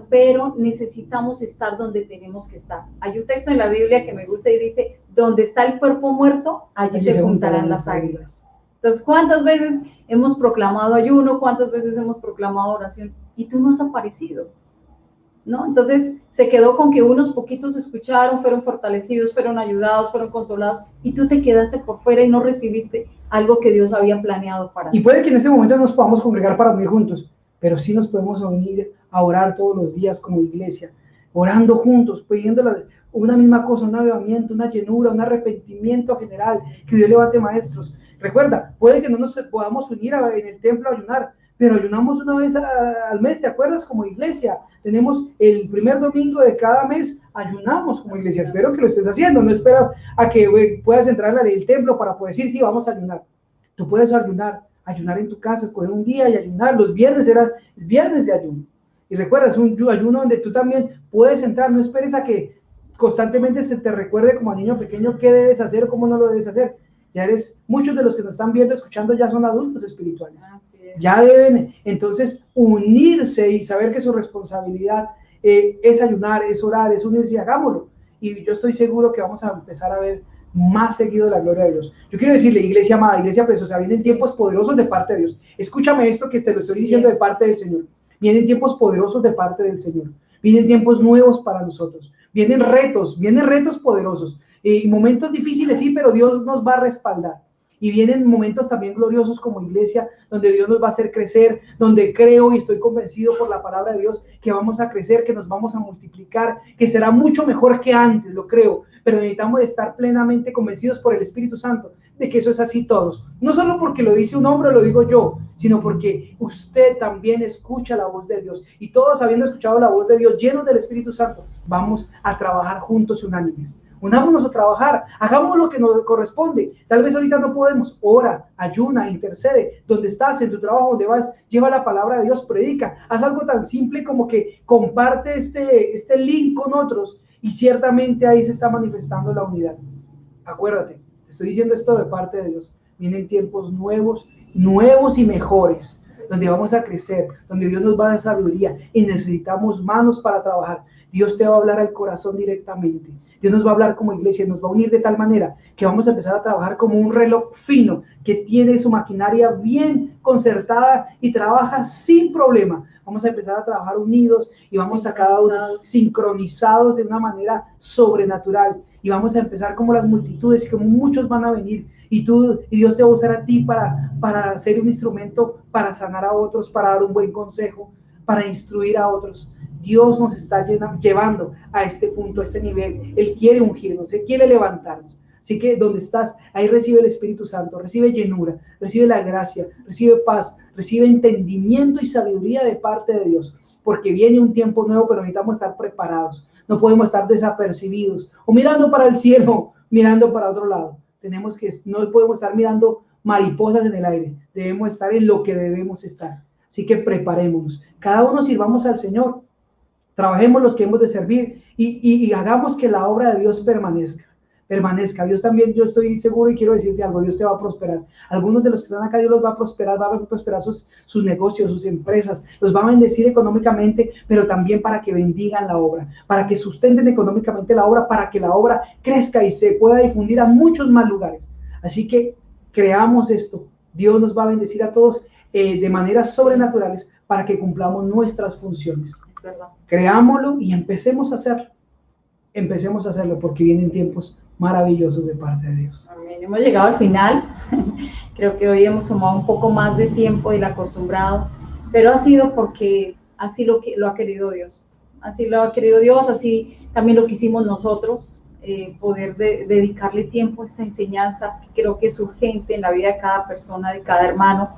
pero necesitamos estar donde tenemos que estar. Hay un texto en la Biblia que me gusta y dice, donde está el cuerpo muerto, allí se juntarán las águilas. Entonces, ¿cuántas veces hemos proclamado ayuno? ¿Cuántas veces hemos proclamado oración? Y tú no has aparecido, ¿no? Entonces, se quedó con que unos poquitos escucharon, fueron fortalecidos, fueron ayudados, fueron consolados, y tú te quedaste por fuera y no recibiste algo que Dios había planeado para ti. Y puede que en ese momento no nos podamos congregar para unir juntos, pero sí nos podemos unir a orar todos los días como iglesia, orando juntos, pidiéndole una misma cosa, un avivamiento, una llenura, un arrepentimiento general, que Dios levante maestros. Recuerda, puede que no nos podamos unir en el templo a ayunar, pero ayunamos una vez al mes, ¿te acuerdas? Como iglesia, tenemos el primer domingo de cada mes, ayunamos como iglesia. Espero que lo estés haciendo, no espero a que puedas entrar a el templo para poder decir, sí, vamos a ayunar. Tú puedes ayunar en tu casa, escoger un día y ayunar. Los viernes es viernes de ayuno. Y recuerda, es un ayuno donde tú también puedes entrar, no esperes a que constantemente se te recuerde como a niño pequeño qué debes hacer, cómo no lo debes hacer. Muchos de los que nos están viendo, escuchando, ya son adultos espirituales. Ya deben entonces unirse y saber que su responsabilidad es ayunar, es orar, es unirse, y hagámoslo. Y yo estoy seguro que vamos a empezar a ver más seguido la gloria de Dios. Yo quiero decirle, iglesia amada, iglesia preciosa, vienen tiempos poderosos de parte de Dios. Escúchame esto que te lo estoy diciendo de parte del Señor. Vienen tiempos poderosos de parte del Señor. Vienen tiempos nuevos para nosotros. Vienen retos poderosos. Y momentos difíciles, sí, pero Dios nos va a respaldar. Y vienen momentos también gloriosos como iglesia, donde Dios nos va a hacer crecer, donde creo y estoy convencido por la palabra de Dios que vamos a crecer, que nos vamos a multiplicar, que será mucho mejor que antes, lo creo. Pero necesitamos estar plenamente convencidos por el Espíritu Santo de que eso es así todos. No solo porque lo dice un hombre o lo digo yo, sino porque usted también escucha la voz de Dios. Y todos, habiendo escuchado la voz de Dios, llenos del Espíritu Santo, vamos a trabajar juntos unánimes. Unámonos a trabajar, hagamos lo que nos corresponde. Tal vez ahorita no podemos, ora, ayuna, intercede, donde estás, en tu trabajo, donde vas, lleva la palabra de Dios, predica, haz algo tan simple como que comparte este link con otros, y ciertamente ahí se está manifestando la unidad. Acuérdate, te estoy diciendo esto de parte de Dios, vienen tiempos nuevos y mejores, donde vamos a crecer, donde Dios nos va a dar sabiduría, y necesitamos manos para trabajar. Dios te va a hablar al corazón directamente. Dios nos va a hablar como iglesia, nos va a unir de tal manera que vamos a empezar a trabajar como un reloj fino que tiene su maquinaria bien concertada y trabaja sin problema. Vamos a empezar a trabajar unidos y vamos a cada uno sincronizados de una manera sobrenatural. Y vamos a empezar como las multitudes, como muchos van a venir. Y Dios te va a usar a ti para ser un instrumento, para sanar a otros, para dar un buen consejo, para instruir a otros. Dios nos está llevando a este punto, a este nivel. Él quiere ungirnos, Él quiere levantarnos. Así que donde estás, ahí recibe el Espíritu Santo, recibe llenura, recibe la gracia, recibe paz, recibe entendimiento y sabiduría de parte de Dios. Porque viene un tiempo nuevo, pero necesitamos estar preparados. No podemos estar desapercibidos o mirando para el cielo, mirando para otro lado. No podemos estar mirando mariposas en el aire. Debemos estar en lo que debemos estar. Así que preparémonos. Cada uno sirvamos al Señor. Trabajemos los que hemos de servir y hagamos que la obra de Dios permanezca. Dios también, yo estoy seguro y quiero decirte algo, Dios te va a prosperar. Algunos de los que están acá, Dios los va a prosperar sus negocios, sus empresas, los va a bendecir económicamente, pero también para que bendigan la obra, para que sustenten económicamente la obra, para que la obra crezca y se pueda difundir a muchos más lugares. Así que creamos esto. Dios nos va a bendecir a todos de maneras sobrenaturales para que cumplamos nuestras funciones. Creámoslo y empecemos a hacerlo porque vienen tiempos maravillosos de parte de Dios. Amén. Hemos llegado al final. Creo que hoy hemos tomado un poco más de tiempo del acostumbrado, pero ha sido porque así lo ha querido Dios. Así lo ha querido Dios, así también lo quisimos nosotros, poder dedicarle tiempo a esta enseñanza, que creo que es urgente en la vida de cada persona, de cada hermano.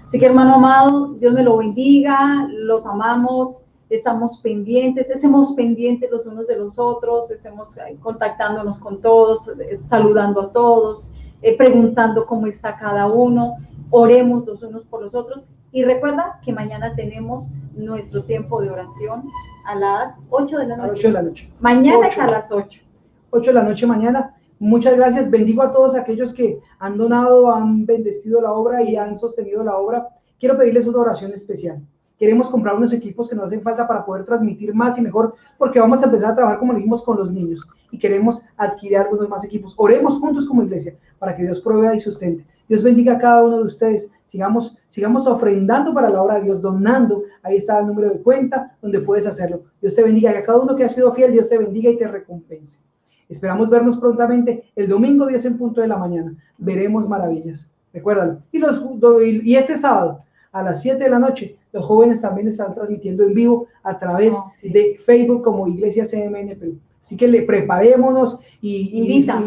Así que, hermano amado, Dios me lo bendiga, los amamos, estamos pendientes, estemos pendientes los unos de los otros, estemos contactándonos con todos, saludando a todos, preguntando cómo está cada uno, oremos los unos por los otros. Y recuerda que mañana tenemos nuestro tiempo de oración a las 8 de la noche. 8 de la noche. Mañana 8. es a las 8. 8 de la noche mañana. Muchas gracias. Bendigo a todos aquellos que han donado, han bendecido la obra y han sostenido la obra. Quiero pedirles una oración especial. Queremos comprar unos equipos que nos hacen falta para poder transmitir más y mejor, porque vamos a empezar a trabajar, como dijimos, con los niños y queremos adquirir algunos más equipos. Oremos juntos como iglesia para que Dios provea y sustente. Dios bendiga a cada uno de ustedes. Sigamos ofrendando para la obra de Dios, donando. Ahí está el número de cuenta donde puedes hacerlo. Dios te bendiga, y a cada uno que ha sido fiel, Dios te bendiga y te recompense. Esperamos vernos prontamente el domingo 10 en punto de la mañana. Veremos maravillas. Recuérdalo. Y este sábado a las 7 de la noche, los jóvenes también están transmitiendo en vivo a través de Facebook como Iglesia CMN Perú. Así que preparémonos y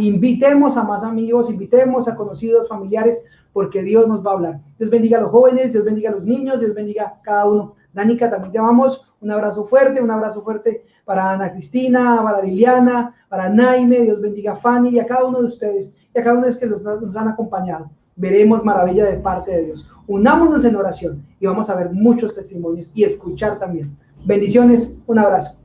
invitemos a más amigos, invitemos a conocidos, familiares, porque Dios nos va a hablar. Dios bendiga a los jóvenes, Dios bendiga a los niños, Dios bendiga a cada uno. Danica, también te amamos. Un abrazo fuerte para Ana Cristina, para Liliana, para Naime. Dios bendiga a Fanny y a cada uno de ustedes y a cada uno de los que nos han acompañado. Veremos maravilla de parte de Dios. Unámonos en oración y vamos a ver muchos testimonios y escuchar también. Bendiciones, un abrazo.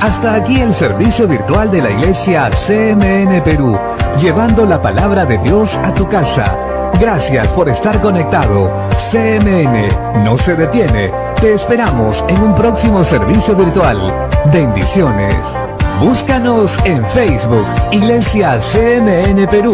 Hasta aquí el servicio virtual de la Iglesia CMN Perú, llevando la palabra de Dios a tu casa. Gracias por estar conectado. CMN no se detiene. Te esperamos en un próximo servicio virtual. Bendiciones. Búscanos en Facebook, Iglesia CMN Perú.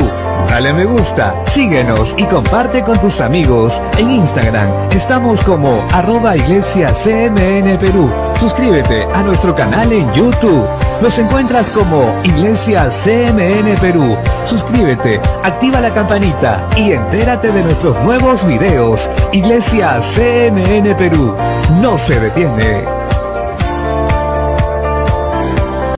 Dale me gusta, síguenos y comparte con tus amigos. En Instagram estamos como @iglesiacmn Perú. Suscríbete a nuestro canal en YouTube. Nos encuentras como Iglesia CMN Perú. Suscríbete, activa la campanita y entérate de nuestros nuevos videos. Iglesia CMN Perú no se detiene.